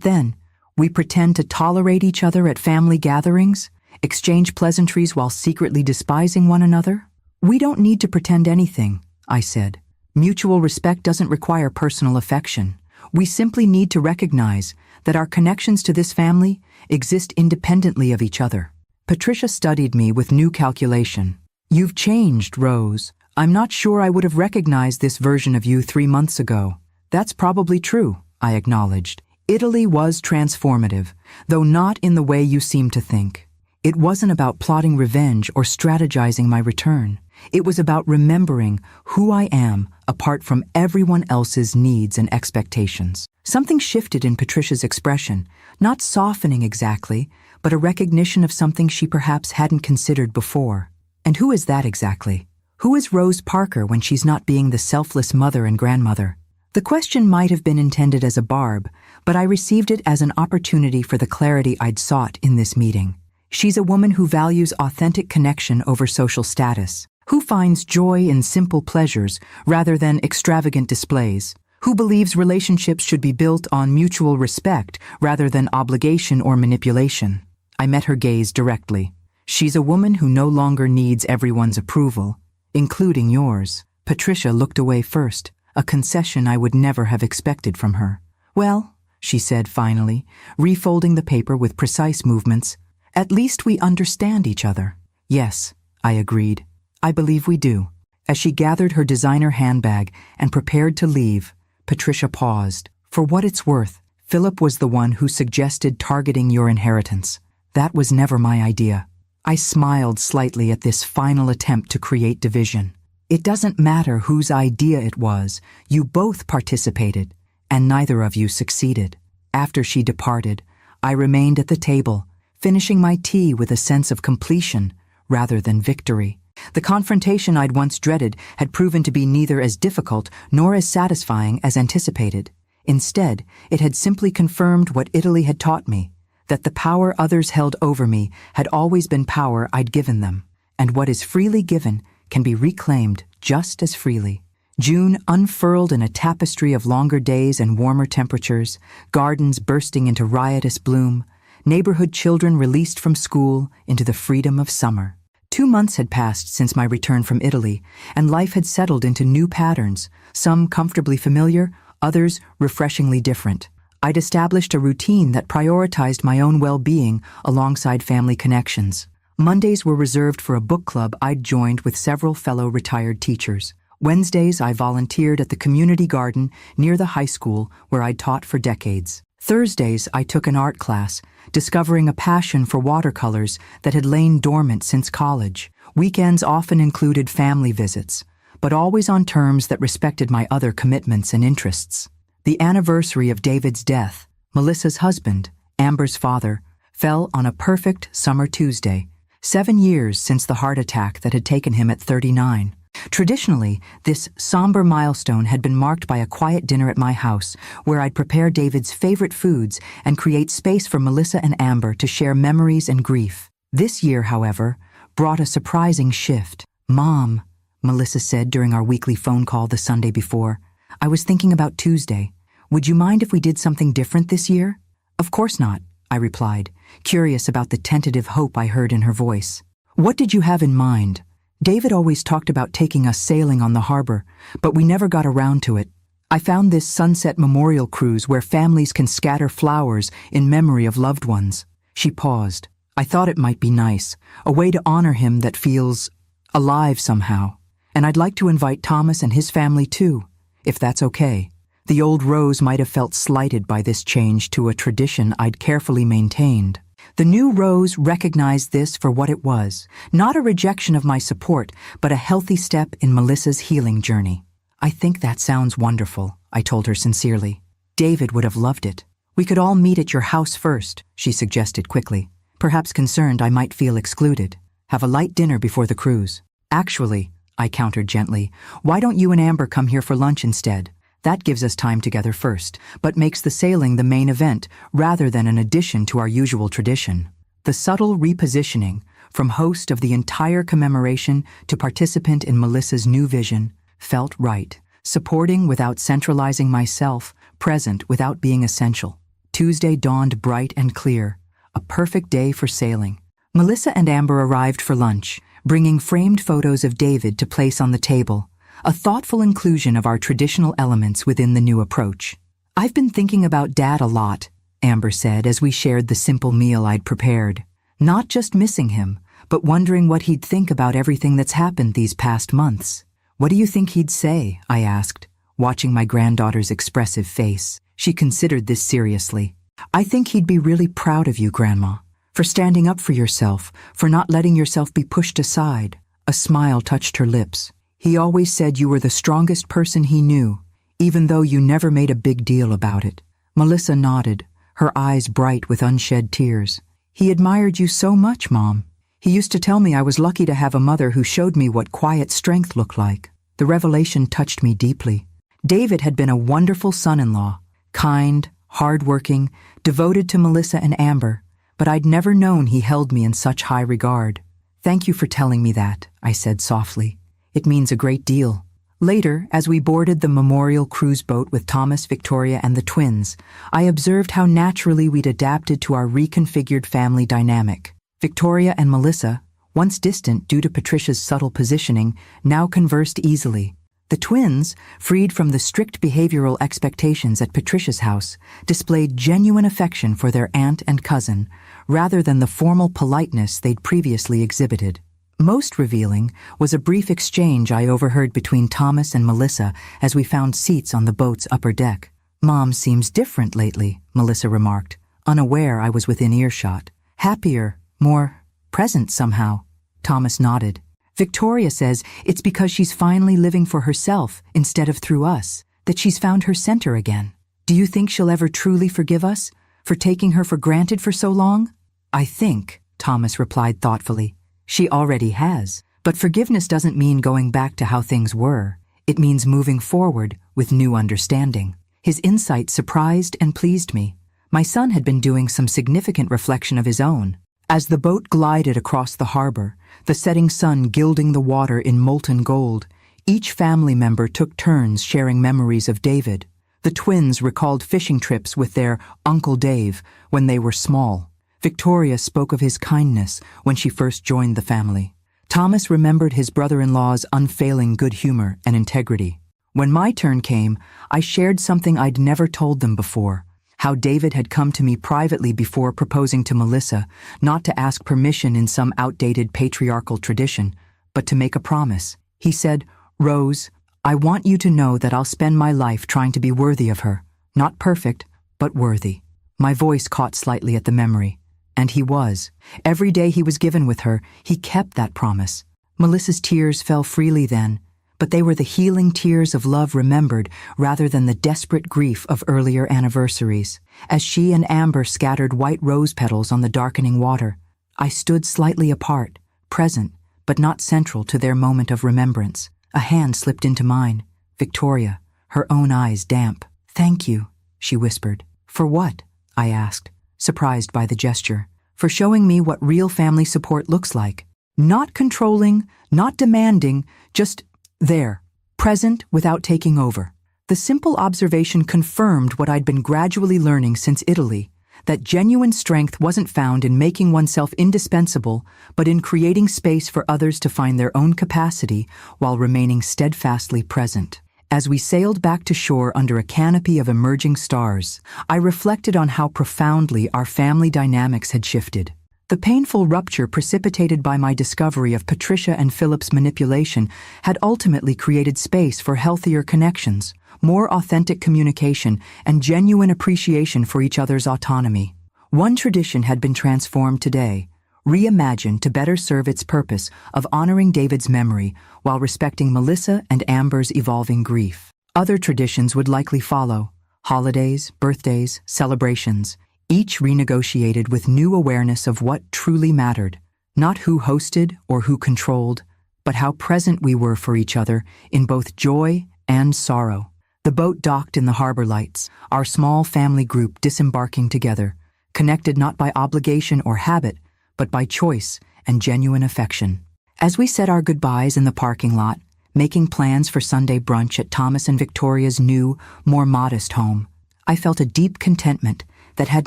then? We pretend to tolerate each other at family gatherings, exchange pleasantries while secretly despising one another?" "We don't need to pretend anything," I said. "Mutual respect doesn't require personal affection. We simply need to recognize that our connections to this family exist independently of each other." Patricia studied me with new calculation. "You've changed, Rose. I'm not sure I would have recognized this version of you 3 months ago. That's probably true, I acknowledged. Italy was transformative, though not in the way you seem to think. It wasn't about plotting revenge or strategizing my return. It was about remembering who I am apart from everyone else's needs and expectations. Something shifted in Patricia's expression, not softening exactly, but a recognition of something she perhaps hadn't considered before. And who is that exactly? Who is Rose Parker when she's not being the selfless mother and grandmother? The question might have been intended as a barb, but I received it as an opportunity for the clarity I'd sought in this meeting. She's a woman who values authentic connection over social status, who finds joy in simple pleasures rather than extravagant displays, who believes relationships should be built on mutual respect rather than obligation or manipulation. I met her gaze directly. She's a woman who no longer needs everyone's approval, including yours. Patricia looked away first, a concession I would never have expected from her. Well, she said finally, refolding the paper with precise movements, at least we understand each other. Yes, I agreed. I believe we do. As she gathered her designer handbag and prepared to leave, Patricia paused. For what it's worth, Philip was the one who suggested targeting your inheritance. That was never my idea. I smiled slightly at this final attempt to create division. It doesn't matter whose idea it was, you both participated, and neither of you succeeded. After she departed, I remained at the table, finishing my tea with a sense of completion rather than victory. The confrontation I'd once dreaded had proven to be neither as difficult nor as satisfying as anticipated. Instead, it had simply confirmed what Italy had taught me, that the power others held over me had always been power I'd given them, and what is freely given can be reclaimed just as freely. June unfurled in a tapestry of longer days and warmer temperatures, gardens bursting into riotous bloom, neighborhood children released from school into the freedom of summer. 2 months had passed since my return from Italy, and life had settled into new patterns, some comfortably familiar, others refreshingly different. I'd established a routine that prioritized my own well-being alongside family connections. Mondays were reserved for a book club I'd joined with several fellow retired teachers. Wednesdays, I volunteered at the community garden near the high school where I'd taught for decades. Thursdays, I took an art class, discovering a passion for watercolors that had lain dormant since college. Weekends often included family visits, but always on terms that respected my other commitments and interests. The anniversary of David's death, Melissa's husband, Amber's father, fell on a perfect summer Tuesday, 7 years since the heart attack that had taken him at 39. Traditionally, this somber milestone had been marked by a quiet dinner at my house, where I'd prepare David's favorite foods and create space for Melissa and Amber to share memories and grief. This year, however, brought a surprising shift. "Mom," Melissa said during our weekly phone call the Sunday before, "I was thinking about Tuesday. Would you mind if we did something different this year?" "Of course not," I replied, curious about the tentative hope I heard in her voice. "What did you have in mind?" "David always talked about taking us sailing on the harbor, but we never got around to it. I found this sunset memorial cruise where families can scatter flowers in memory of loved ones." She paused. "I thought it might be nice, a way to honor him that feels alive somehow. And I'd like to invite Thomas and his family too, if that's okay." The old Rose might have felt slighted by this change to a tradition I'd carefully maintained. The new Rose recognized this for what it was, not a rejection of my support, but a healthy step in Melissa's healing journey. "I think that sounds wonderful," I told her sincerely. "David would have loved it. We could all meet at your house first," she suggested quickly, perhaps concerned I might feel excluded. "Have a light dinner before the cruise." "Actually," I countered gently, "why don't you and Amber come here for lunch instead? That gives us time together first, but makes the sailing the main event rather than an addition to our usual tradition." The subtle repositioning, from host of the entire commemoration to participant in Melissa's new vision, felt right. Supporting without centralizing myself, present without being essential. Tuesday dawned bright and clear, a perfect day for sailing. Melissa and Amber arrived for lunch, bringing framed photos of David to place on the table, a thoughtful inclusion of our traditional elements within the new approach. "I've been thinking about Dad a lot," Amber said as we shared the simple meal I'd prepared. "Not just missing him, but wondering what he'd think about everything that's happened these past months." "What do you think he'd say?" I asked, watching my granddaughter's expressive face. She considered this seriously. "I think he'd be really proud of you, Grandma, for standing up for yourself, for not letting yourself be pushed aside." A smile touched her lips. "He always said you were the strongest person he knew, even though you never made a big deal about it." Melissa nodded, her eyes bright with unshed tears. "He admired you so much, Mom. He used to tell me I was lucky to have a mother who showed me what quiet strength looked like." The revelation touched me deeply. David had been a wonderful son-in-law, kind, hard-working, devoted to Melissa and Amber, but I'd never known he held me in such high regard. "Thank you for telling me that," I said softly. "It means a great deal." Later, as we boarded the memorial cruise boat with Thomas, Victoria, and the twins, I observed how naturally we'd adapted to our reconfigured family dynamic. Victoria and Melissa, once distant due to Patricia's subtle positioning, now conversed easily. The twins, freed from the strict behavioral expectations at Patricia's house, displayed genuine affection for their aunt and cousin, rather than the formal politeness they'd previously exhibited. Most revealing was a brief exchange I overheard between Thomas and Melissa as we found seats on the boat's upper deck. "Mom seems different lately," Melissa remarked, unaware I was within earshot. "Happier, more present somehow." Thomas nodded. "Victoria says it's because she's finally living for herself instead of through us, that she's found her center again. Do you think she'll ever truly forgive us for taking her for granted for so long?" "I think," Thomas replied thoughtfully, "she already has. But forgiveness doesn't mean going back to how things were. It means moving forward with new understanding." His insight surprised and pleased me. My son had been doing some significant reflection of his own. As the boat glided across the harbor, the setting sun gilding the water in molten gold, each family member took turns sharing memories of David. The twins recalled fishing trips with their Uncle Dave when they were small. Victoria spoke of his kindness when she first joined the family. Thomas remembered his brother-in-law's unfailing good humor and integrity. When my turn came, I shared something I'd never told them before. How David had come to me privately before proposing to Melissa, not to ask permission in some outdated patriarchal tradition, but to make a promise. He said, "Rose, I want you to know that I'll spend my life trying to be worthy of her. Not perfect, but worthy." My voice caught slightly at the memory. And he was. Every day he was given with her, he kept that promise. Melissa's tears fell freely then, but they were the healing tears of love remembered rather than the desperate grief of earlier anniversaries. As she and Amber scattered white rose petals on the darkening water, I stood slightly apart, present, but not central to their moment of remembrance. A hand slipped into mine. Victoria, her own eyes damp. "Thank you," she whispered. "For what?" I asked, surprised by the gesture. "For showing me what real family support looks like. Not controlling, not demanding, just there, present without taking over." The simple observation confirmed what I'd been gradually learning since Italy, that genuine strength wasn't found in making oneself indispensable, but in creating space for others to find their own capacity while remaining steadfastly present. As we sailed back to shore under a canopy of emerging stars, I reflected on how profoundly our family dynamics had shifted. The painful rupture precipitated by my discovery of Patricia and Philip's manipulation had ultimately created space for healthier connections, more authentic communication, and genuine appreciation for each other's autonomy. One tradition had been transformed today, reimagined to better serve its purpose of honoring David's memory while respecting Melissa and Amber's evolving grief. Other traditions would likely follow: holidays, birthdays, celebrations, each renegotiated with new awareness of what truly mattered, not who hosted or who controlled, but how present we were for each other in both joy and sorrow. The boat docked in the harbor lights, our small family group disembarking together, connected not by obligation or habit, but by choice and genuine affection. As we said our goodbyes in the parking lot, making plans for Sunday brunch at Thomas and Victoria's new, more modest home, I felt a deep contentment that had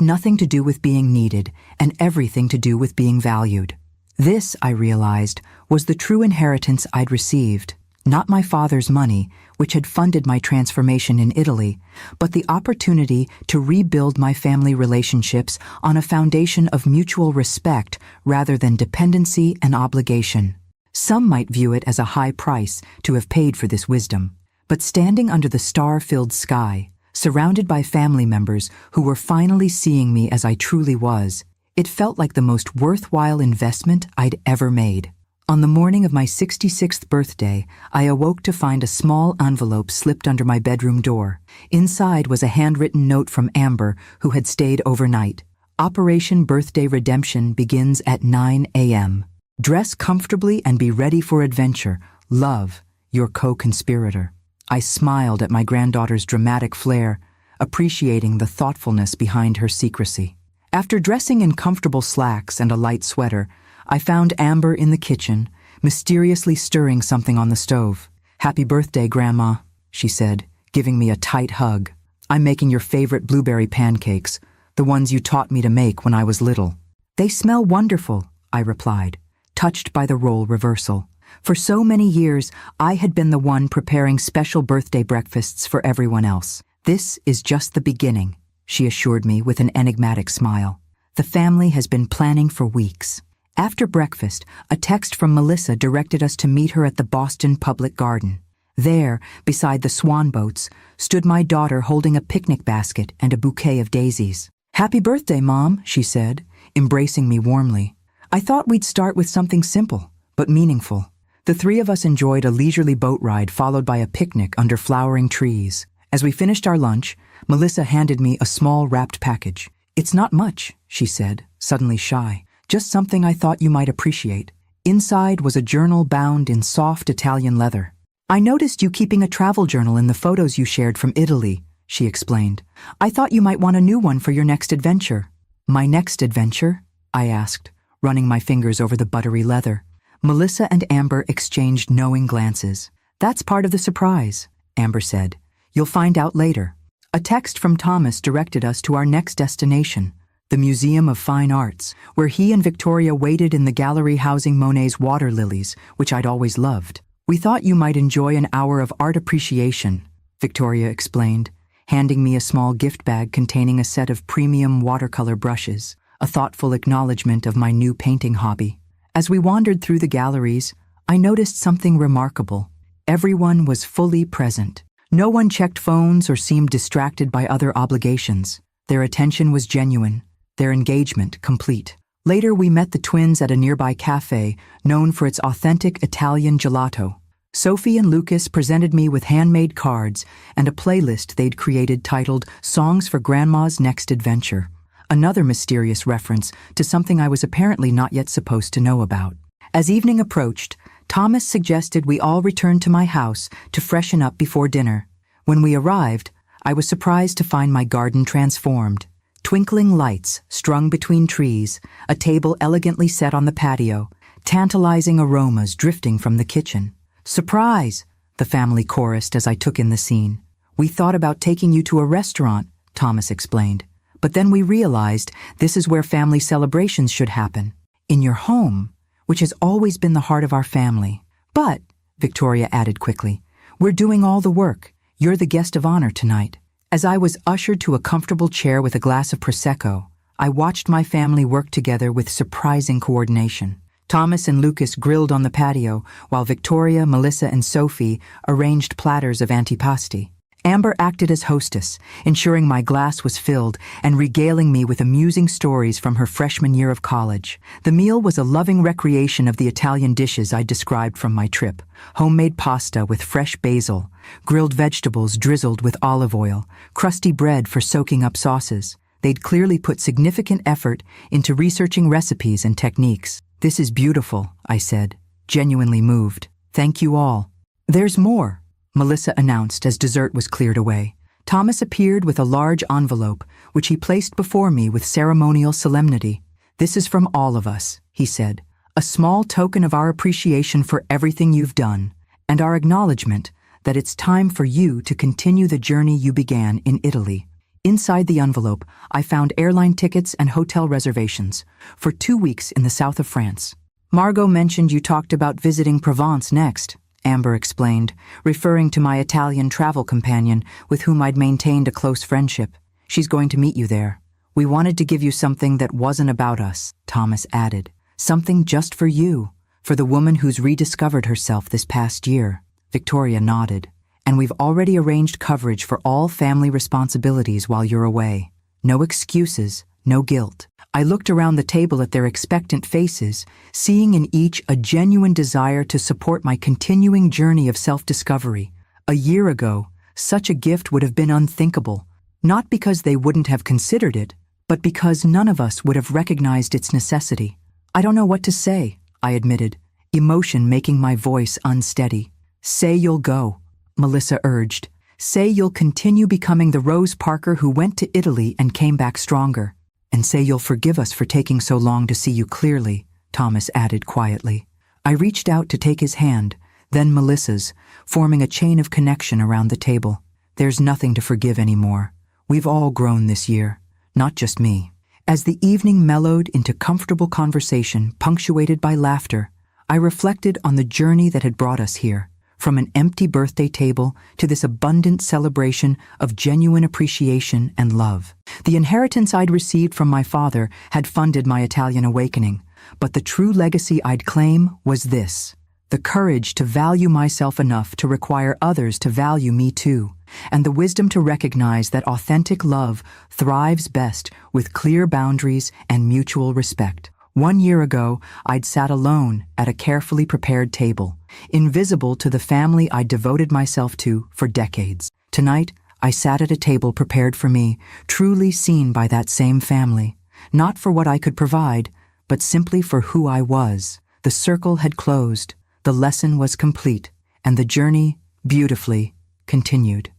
nothing to do with being needed and everything to do with being valued. This, I realized, was the true inheritance I'd received, not my father's money, which had funded my transformation in Italy, but the opportunity to rebuild my family relationships on a foundation of mutual respect rather than dependency and obligation. Some might view it as a high price to have paid for this wisdom, But standing under the star-filled sky, surrounded by family members who were finally seeing me as I truly was, it felt like the most worthwhile investment I'd ever made. On the morning of my 66th birthday, I awoke to find a small envelope slipped under my bedroom door. Inside was a handwritten note from Amber, who had stayed overnight. Operation Birthday Redemption begins at 9 a.m. Dress comfortably and be ready for adventure. Love, your co-conspirator. I smiled at my granddaughter's dramatic flair, appreciating the thoughtfulness behind her secrecy. After dressing in comfortable slacks and a light sweater, I found Amber in the kitchen, mysteriously stirring something on the stove. "Happy birthday, Grandma," she said, giving me a tight hug. "I'm making your favorite blueberry pancakes, the ones you taught me to make when I was little." "They smell wonderful," I replied, touched by the role reversal. For so many years, I had been the one preparing special birthday breakfasts for everyone else. "This is just the beginning," she assured me with an enigmatic smile. "The family has been planning for weeks." After breakfast, a text from Melissa directed us to meet her at the Boston Public Garden. There, beside the swan boats, stood my daughter holding a picnic basket and a bouquet of daisies. "Happy birthday, Mom," she said, embracing me warmly. I thought we'd start with something simple, but meaningful. The three of us enjoyed a leisurely boat ride followed by a picnic under flowering trees. As we finished our lunch, Melissa handed me a small wrapped package. "It's not much," she said, suddenly shy. "Just something I thought you might appreciate." Inside was a journal bound in soft Italian leather. "I noticed you keeping a travel journal in the photos you shared from Italy," she explained. "I thought you might want a new one for your next adventure." "My next adventure?" I asked, running my fingers over the buttery leather. Melissa and Amber exchanged knowing glances. "That's part of the surprise," Amber said. "You'll find out later." A text from Thomas directed us to our next destination, the Museum of Fine Arts, where he and Victoria waited in the gallery housing Monet's water lilies, which I'd always loved. "We thought you might enjoy an hour of art appreciation," Victoria explained, handing me a small gift bag containing a set of premium watercolor brushes, a thoughtful acknowledgement of my new painting hobby. As we wandered through the galleries, I noticed something remarkable. Everyone was fully present. No one checked phones or seemed distracted by other obligations. Their attention was genuine, their engagement complete. Later, we met the twins at a nearby cafe known for its authentic Italian gelato. Sophie and Lucas presented me with handmade cards and a playlist they'd created titled Songs for Grandma's Next Adventure, another mysterious reference to something I was apparently not yet supposed to know about. As evening approached, Thomas suggested we all return to my house to freshen up before dinner. When we arrived, I was surprised to find my garden transformed. Twinkling lights strung between trees, a table elegantly set on the patio, tantalizing aromas drifting from the kitchen. "Surprise!" the family chorused as I took in the scene. "We thought about taking you to a restaurant," Thomas explained. "But then we realized this is where family celebrations should happen, in your home, which has always been the heart of our family. But," Victoria added quickly, "we're doing all the work. You're the guest of honor tonight." As I was ushered to a comfortable chair with a glass of Prosecco, I watched my family work together with surprising coordination. Thomas and Lucas grilled on the patio, while Victoria, Melissa, and Sophie arranged platters of antipasti. Amber acted as hostess, ensuring my glass was filled and regaling me with amusing stories from her freshman year of college. The meal was a loving recreation of the Italian dishes I described from my trip: homemade pasta with fresh basil, grilled vegetables drizzled with olive oil, crusty bread for soaking up sauces. They'd clearly put significant effort into researching recipes and techniques. "This is beautiful," I said, genuinely moved. "Thank you all." "There's more," Melissa announced as dessert was cleared away. Thomas appeared with a large envelope, which he placed before me with ceremonial solemnity. "This is from all of us," he said, "a small token of our appreciation for everything you've done, and our acknowledgement that it's time for you to continue the journey you began in Italy." Inside the envelope, I found airline tickets and hotel reservations for 2 weeks in the south of France. "Margot mentioned you talked about visiting Provence next," Amber explained, referring to my Italian travel companion with whom I'd maintained a close friendship. "She's going to meet you there. We wanted to give you something that wasn't about us," Thomas added. "Something just for you, for the woman who's rediscovered herself this past year." Victoria nodded. and we've already arranged coverage for all family responsibilities while you're away. No excuses, no guilt. I looked around the table at their expectant faces, seeing in each a genuine desire to support my continuing journey of self-discovery. A year ago, such a gift would have been unthinkable, not because they wouldn't have considered it, but because none of us would have recognized its necessity. I don't know what to say, I admitted, emotion making my voice unsteady. Say you'll go, Melissa urged. Say you'll continue becoming the Rose Parker who went to Italy and came back stronger. And say you'll forgive us for taking so long to see you clearly, Thomas added quietly. I reached out to take his hand, then Melissa's, forming a chain of connection around the table. There's nothing to forgive anymore. We've all grown this year, not just me. As the evening mellowed into comfortable conversation punctuated by laughter, I reflected on the journey that had brought us here, from an empty birthday table to this abundant celebration of genuine appreciation and love. The inheritance I'd received from my father had funded my Italian awakening, but the true legacy I'd claim was this: the courage to value myself enough to require others to value me too, and the wisdom to recognize that authentic love thrives best with clear boundaries and mutual respect. 1 year ago, I'd sat alone at a carefully prepared table, invisible to the family I'd devoted myself to for decades. Tonight, I sat at a table prepared for me, truly seen by that same family, not for what I could provide, but simply for who I was. The circle had closed, the lesson was complete, and the journey, beautifully, continued.